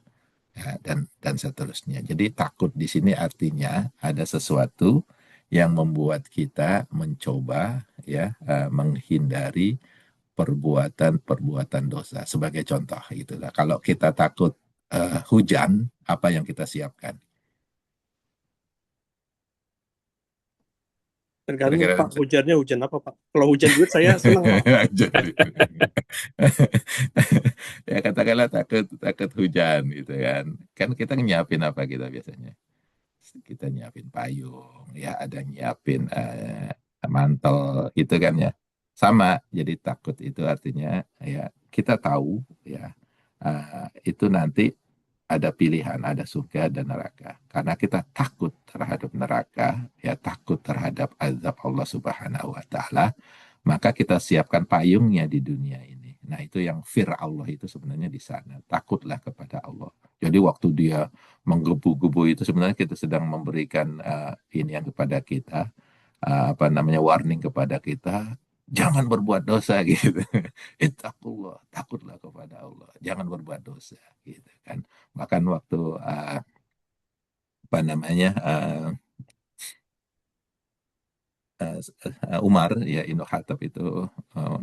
ya, dan seterusnya. Jadi takut di sini artinya ada sesuatu yang membuat kita mencoba, ya, menghindari perbuatan-perbuatan dosa. Sebagai contoh itulah kalau kita takut hujan, apa yang kita siapkan? Tergantung Kira-kira Pak, hujannya hujan apa Pak? Kalau hujan duit saya senang Pak. Ya katakanlah takut takut hujan gitu kan. Kan kita nyiapin apa kita biasanya? Kita nyiapin payung, ya, ada nyiapin mantel gitu kan, ya. Sama, jadi takut itu artinya ya kita tahu, ya, itu nanti ada pilihan, ada surga dan neraka. Karena kita takut terhadap neraka, ya, takut terhadap azab Allah Subhanahu wa taala, maka kita siapkan payungnya di dunia ini. Nah, itu yang fear Allah itu sebenarnya di sana. Takutlah kepada Allah. Jadi waktu dia menggebu-gebu itu sebenarnya kita sedang memberikan ini yang kepada kita, apa namanya, warning kepada kita, jangan berbuat dosa gitu. Ittaqullah, takutlah kepada Allah, jangan berbuat dosa gitu kan. Bahkan waktu apa namanya Umar, ya, Ibnu Khattab itu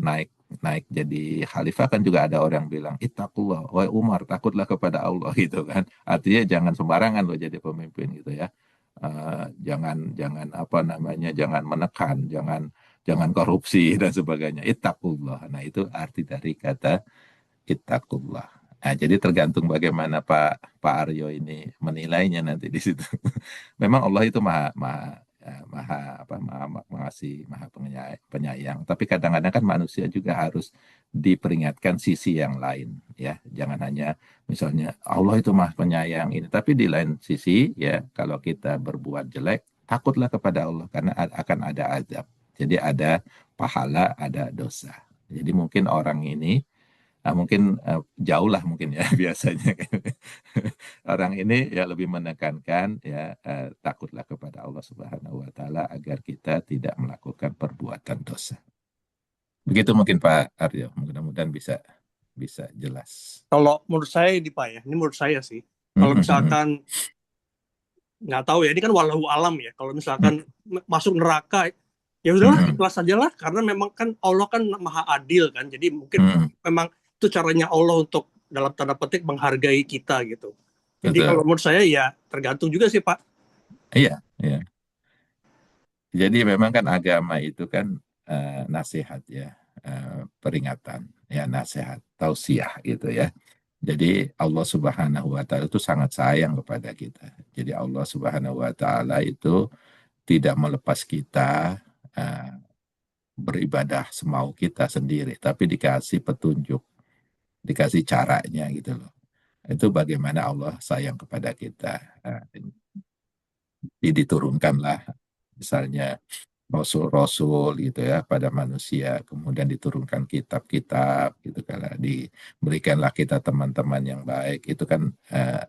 naik naik jadi khalifah, kan juga ada orang bilang ittaqullah, wahai Umar, takutlah kepada Allah gitu kan. Artinya jangan sembarangan lo jadi pemimpin gitu, ya. Jangan jangan apa namanya, jangan menekan, jangan jangan korupsi dan sebagainya. Ittaqullah. Nah, itu arti dari kata ittaqullah. Nah, jadi tergantung bagaimana Pak Aryo ini menilainya nanti di situ. Memang Allah itu maha maha maha mengasih, maha penyayang. Tapi kadang-kadang kan manusia juga harus diperingatkan sisi yang lain, ya. Jangan hanya misalnya Allah itu maha penyayang ini, tapi di lain sisi, ya, kalau kita berbuat jelek, takutlah kepada Allah karena akan ada azab. Jadi ada pahala, ada dosa. Jadi mungkin orang ini mungkin jauh lah mungkin, ya, biasanya orang ini ya lebih menekankan, ya, takutlah kepada Allah Subhanahu wa taala agar kita tidak melakukan perbuatan dosa. Begitu mungkin Pak Aryo, mudah-mudahan bisa jelas. Kalau menurut saya ini Pak, ya, ini menurut saya sih. Kalau misalkan nggak tahu ya, ini kan walau alam ya. Kalau misalkan masuk neraka, ya udahlah, ikhlas saja lah, karena memang kan Allah kan maha adil kan. Jadi mungkin memang itu caranya Allah untuk dalam tanda petik menghargai kita gitu. Jadi kalau menurut saya ya tergantung juga sih Pak. Iya, iya. Jadi memang kan agama itu kan nasihat, ya, peringatan, ya, nasihat, tausiah gitu, ya. Jadi Allah Subhanahu wa taala itu sangat sayang kepada kita. Jadi Allah Subhanahu wa taala itu tidak melepas kita beribadah semau kita sendiri, tapi dikasih petunjuk, dikasih caranya gitu loh. Itu bagaimana Allah sayang kepada kita. Diturunkanlah misalnya Rasul-Rasul gitu, ya, pada manusia, kemudian diturunkan kitab-kitab gitu, karena diberikanlah kita teman-teman yang baik, itu kan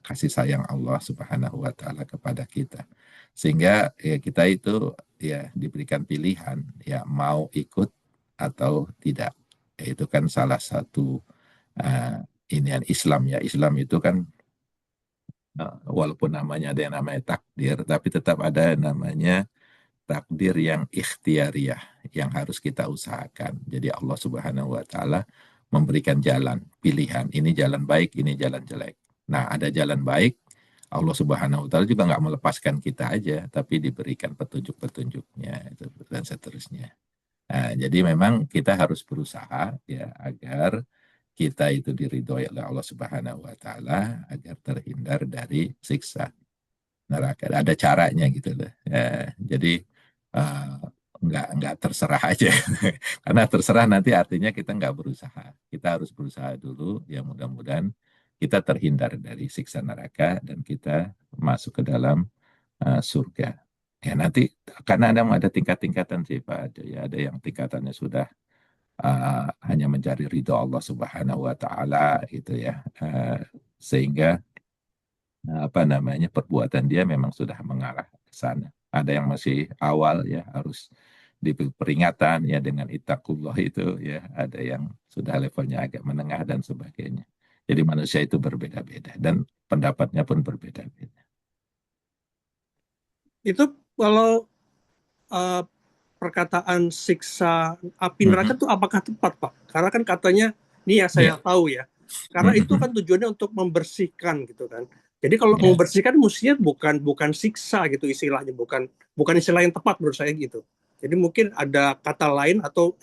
kasih sayang Allah Subhanahu wa taala kepada kita, sehingga ya kita itu ya diberikan pilihan, ya, mau ikut atau tidak. Ya, itu kan salah satu inian Islam, ya. Islam itu kan walaupun namanya ada yang namanya takdir, tapi tetap ada yang namanya takdir yang ikhtiariyah, yang harus kita usahakan. Jadi Allah Subhanahu wa taala memberikan jalan, pilihan, ini jalan baik, ini jalan jelek. Nah, ada jalan baik. Allah Subhanahu wa Ta'ala juga nggak melepaskan kita aja, tapi diberikan petunjuk-petunjuknya itu dan seterusnya. Nah, jadi memang kita harus berusaha ya agar kita itu diridhoi oleh Allah Subhanahu wa Ta'ala agar terhindar dari siksa neraka. Ada caranya gitu loh. Ya, jadi uh, nggak terserah aja. Karena terserah nanti artinya kita nggak berusaha. Kita harus berusaha dulu. Ya mudah-mudahan kita terhindar dari siksa neraka dan kita masuk ke dalam surga. Ya nanti karena ada tingkat-tingkatan sih Pak. Ya, ada yang tingkatannya sudah hanya mencari ridho Allah Subhanahu wa Ta'ala gitu ya. Sehingga apa namanya perbuatan dia memang sudah mengarah ke sana. Ada yang masih awal ya harus diberi peringatan ya dengan ittaqullah itu ya. Ada yang sudah levelnya agak menengah dan sebagainya. Jadi manusia itu berbeda-beda dan pendapatnya pun berbeda-beda. Itu kalau uh, perkataan siksa api neraka itu apakah tepat, Pak? Karena kan katanya, ini yang saya tahu ya, karena itu kan tujuannya untuk membersihkan gitu kan. Jadi kalau membersihkan mestinya bukan siksa gitu istilahnya, bukan istilah yang tepat menurut saya gitu. Jadi mungkin ada kata lain atau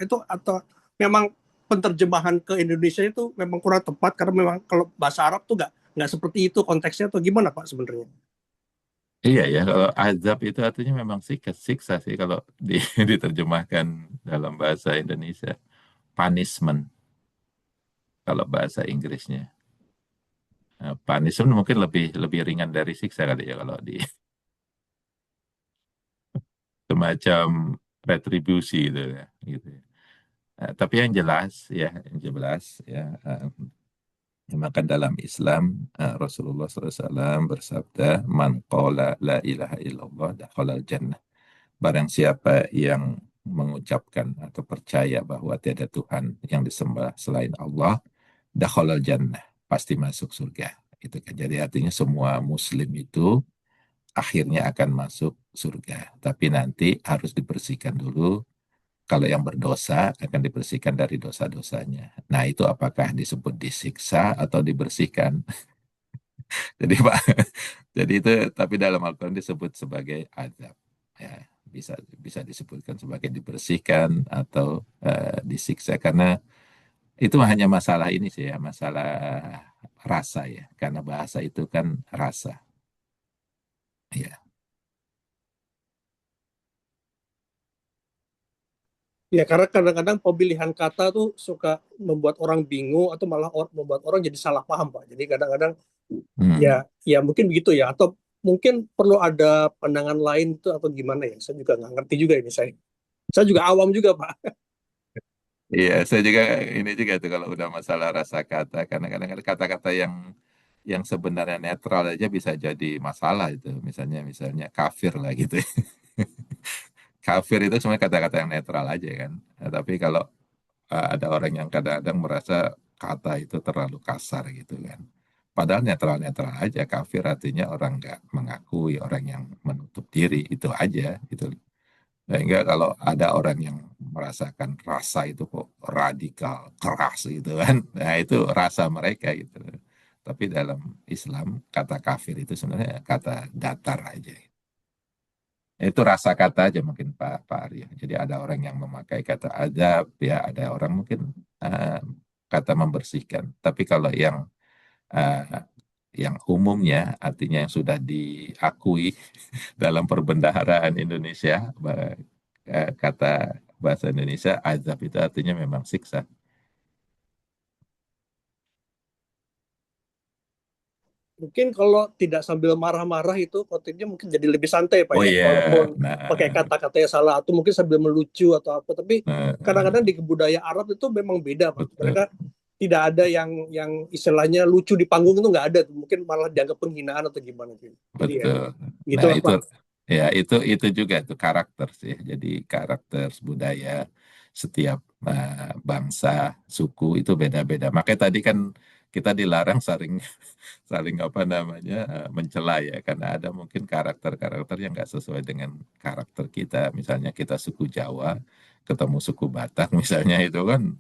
memang penerjemahan ke Indonesia itu memang kurang tepat karena memang kalau bahasa Arab tuh nggak seperti itu konteksnya atau gimana Pak sebenarnya? Iya ya, kalau azab itu artinya memang siksa sih kalau diterjemahkan dalam bahasa Indonesia. Punishment kalau bahasa Inggrisnya. Punishment mungkin lebih ringan dari siksa kali ya kalau di semacam retribusi gitu ya. Gitu ya. Tapi yang jelas ya, maka dalam Islam Rasulullah SAW bersabda, "Man qala la ilaha illallah dakhalal jannah." Barang siapa yang mengucapkan atau percaya bahwa tiada Tuhan yang disembah selain Allah, dakhalal jannah, pasti masuk surga. Itu kan. Jadi artinya semua Muslim itu akhirnya akan masuk surga. Tapi nanti harus dibersihkan dulu. Kalau yang berdosa akan dibersihkan dari dosa-dosanya. Nah itu apakah disebut disiksa atau dibersihkan? Jadi Pak, jadi itu tapi dalam Al-Quran disebut sebagai azab. Ya, bisa disebutkan sebagai dibersihkan atau disiksa karena itu hanya masalah ini sih ya, masalah rasa ya. Karena bahasa itu kan rasa. Ya. Ya, karena kadang-kadang pemilihan kata tuh suka membuat orang bingung atau malah membuat orang jadi salah paham, Pak. Jadi kadang-kadang ya mungkin begitu ya. Atau mungkin perlu ada pandangan lain itu atau gimana ya. Saya juga nggak ngerti juga ini. Saya juga awam juga, Pak. Iya, saya juga ini juga tuh kalau udah masalah rasa kata, karena kadang-kadang kata-kata yang sebenarnya netral aja bisa jadi masalah itu. Misalnya kafir lah gitu. Kafir itu sebenarnya kata-kata yang netral aja kan. Nah, tapi kalau ada orang yang kadang-kadang merasa kata itu terlalu kasar gitu kan. Padahal netral-netral aja. Kafir artinya orang nggak mengakui, orang yang menutup diri, itu aja gitu. Sehingga kalau ada orang yang merasakan rasa itu kok radikal, keras gitu kan. Nah itu rasa mereka gitu. Tapi dalam Islam kata kafir itu sebenarnya kata datar aja. Itu rasa kata aja mungkin Pak Arya. Jadi ada orang yang memakai kata adab, ya ada orang mungkin kata membersihkan. Tapi kalau yang umumnya artinya yang sudah diakui dalam perbendaharaan Indonesia, kata bahasa Indonesia azab itu artinya memang siksa. Mungkin kalau tidak sambil marah-marah itu khotibnya mungkin jadi lebih santai Pak ya. Walaupun pakai kata-kata yang salah atau mungkin sambil melucu atau apa. Tapi kadang-kadang di kebudayaan Arab itu memang beda Pak. Mereka tidak ada yang istilahnya lucu di panggung itu nggak ada. Mungkin malah dianggap penghinaan atau gimana gitu. Betul. Gitu Nah, Pak. Ya itu juga itu karakter sih. Jadi karakter budaya setiap bangsa, suku itu beda-beda. Makanya tadi kan kita dilarang saling apa namanya mencela ya, karena ada mungkin karakter-karakter yang nggak sesuai dengan karakter kita. Misalnya kita suku Jawa ketemu suku Batak misalnya itu kan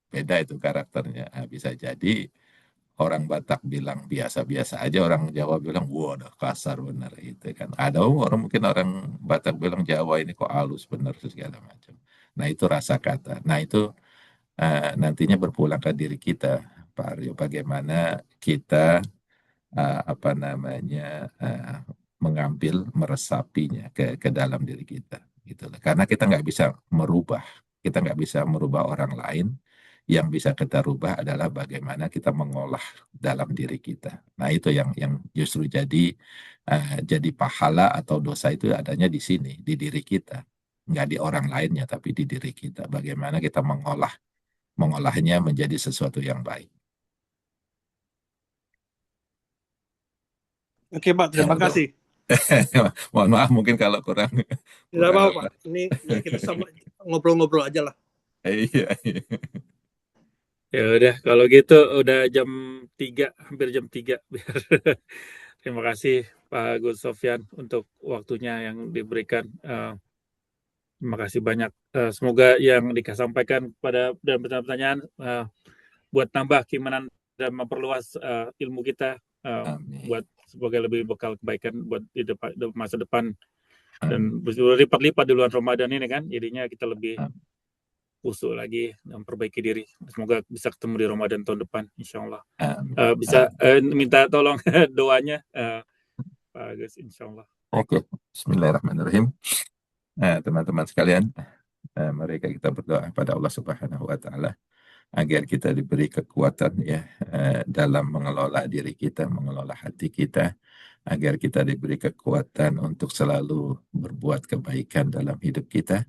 beda itu karakternya. Bisa jadi orang Batak bilang biasa-biasa aja, orang Jawa bilang wah udah kasar bener gitu kan. Ada orang mungkin orang Batak bilang Jawa ini kok halus bener segala macam. Nah itu rasa kata. Nah itu nantinya berpulang ke diri kita, Pak Aryo, bagaimana kita apa namanya mengambil meresapinya ke dalam diri kita gitu loh. Karena kita nggak bisa merubah orang lain. Yang bisa kita rubah adalah bagaimana kita mengolah dalam diri kita. Nah itu yang justru jadi pahala atau dosa itu adanya di sini, di diri kita, nggak di orang lainnya tapi di diri kita. Bagaimana kita mengolahnya menjadi sesuatu yang baik. Oke Pak, terima kasih. Mohon maaf mungkin kalau kurang. Tidak apa-apa Pak, ini ya kita sama ngobrol-ngobrol aja lah. Iya. Ya udah, kalau gitu udah jam 3, hampir jam 3. Terima kasih Pak Gus Sofyan untuk waktunya yang diberikan. Terima kasih banyak. Semoga yang disampaikan pada dan pertanyaan buat tambah keimanan dan memperluas ilmu kita, buat sebagai lebih bekal kebaikan buat di masa depan. Dan berlipat-lipat di bulan Ramadan ini kan, jadinya kita lebih usul lagi memperbaiki diri. Semoga bisa ketemu di Ramadan tahun depan, insya Allah. Bisa minta tolong doanya, Pak Agus, insya Allah. Oke, Bismillahirrahmanirrahim. Teman-teman sekalian, mari kita berdoa pada Allah Subhanahu Wa Taala agar kita diberi kekuatan ya dalam mengelola diri kita, mengelola hati kita, agar kita diberi kekuatan untuk selalu berbuat kebaikan dalam hidup kita.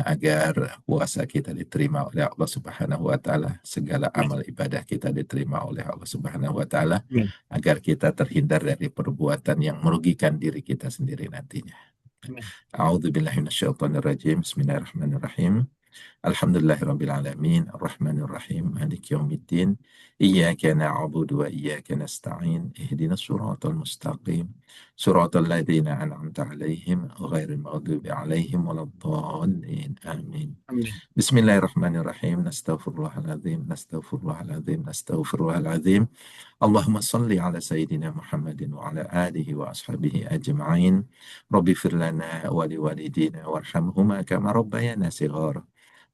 Agar puasa kita diterima oleh Allah Subhanahu Wa Taala, segala amal ibadah kita diterima oleh Allah Subhanahu Wa Taala, agar kita terhindar dari perbuatan yang merugikan diri kita sendiri nantinya. A'udzubillahi minasyaitonirrajim. Bismillahirrahmanirrahim. Alhamdulillahirabbil alamin, arrahmanir rahim, maliki yaumiddin, iyyaka na'budu wa iyyaka nasta'in, ihdinas siratal mustaqim, siratal ladzina an'amta 'alaihim ghairil maghdubi 'alaihim waladdallin. Amin. Bismillahirrahmanirrahim. Nastaghfirullahaladzim, nastaghfirullahaladzim, nastaghfirullahaladzim. Allahumma salli ala sayyidina Muhammadin wa ala alihi wa ashabihi ajma'in. Rabbi firlana wa liwalidina warhamhuma kama rabbayana shighara.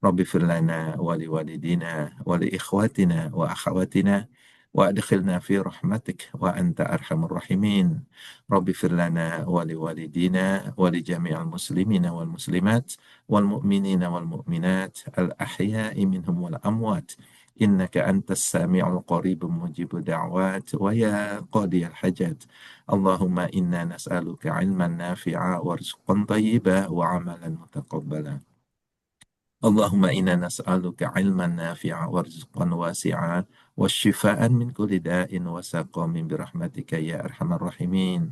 Rabbi firlana wa liwalidina wa li ikhwatina wa akhawatina wa adkhilna fi rahmatik wa anta arhamur rahimin. Rabbi firlana wa liwalidina wa li jami'al muslimina wal muslimat wal mu'minina wal mu'minat al ahya'i minhum wal amwat. إنك أنت السميع القريب مجيب الدعوات ويا قاضي الحاجات. اللهم إنا نسألك علما نافعا ورزقا طيبا وعملا متقبلا. اللهم إنا نسألك علما نافعا ورزقا واسعا والشفاء من كل داء وسقم برحمتك يا أرحم الراحمين.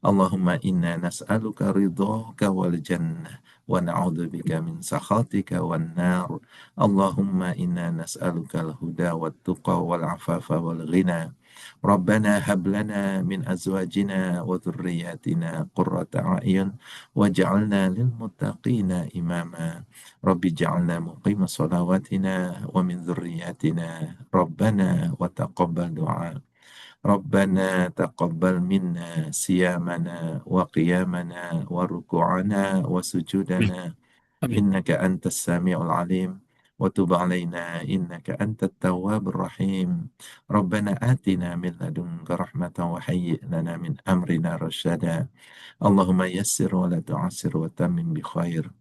اللهم إنا نسألك رضاك والجنة ونعوذ بك من سخطك والنار. اللهم إنا نسألك الهدى والتقى والعفاف والغنى. ربنا هب لنا من أزواجنا وذرياتنا قرة أعين واجعلنا للمتقين إماما. رب اجعلنا مقيم صلواتنا ومن ذرياتنا ربنا وتقبل دعاء. ربنا تقبل منا صيامنا وقيامنا وركوعنا وسجودنا إنك أنت السميع العليم وتب علينا إنك أنت التواب الرحيم. ربنا آتنا من لدنك رحمة وهيئ لنا من أمرنا رشدا. اللهم يسر ولا تعسر وتمم بخير.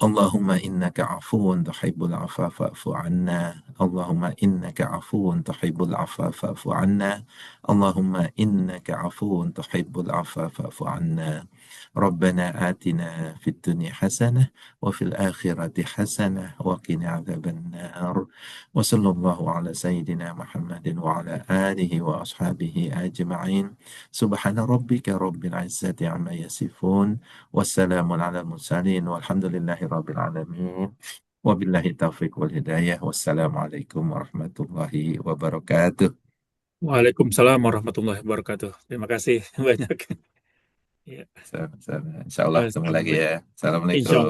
اللهم إنك عفو تحب العفو فاعف عنا. اللهم إنك عفو تحب العفو فاعف عنا. اللهم إنك عفو تحب العفو فاعف عنا. ربنا آتنا في الدنيا حسنة وفي الآخرة حسنة وقنا عذاب النار. وصلى الله على سيدنا محمد وعلى آله وأصحابه أجمعين. سبحان ربك رب العزة عما يصفون والسلام على المرسلين والحمد لله رب العالمين. Wabillahi taufiq wal hidayah. Wassalamualaikum warahmatullahi wabarakatuh. Waalaikumsalam warahmatullahi wabarakatuh. Terima kasih banyak. Insya Allah ketemu lagi ya. Assalamualaikum. Insya Allah.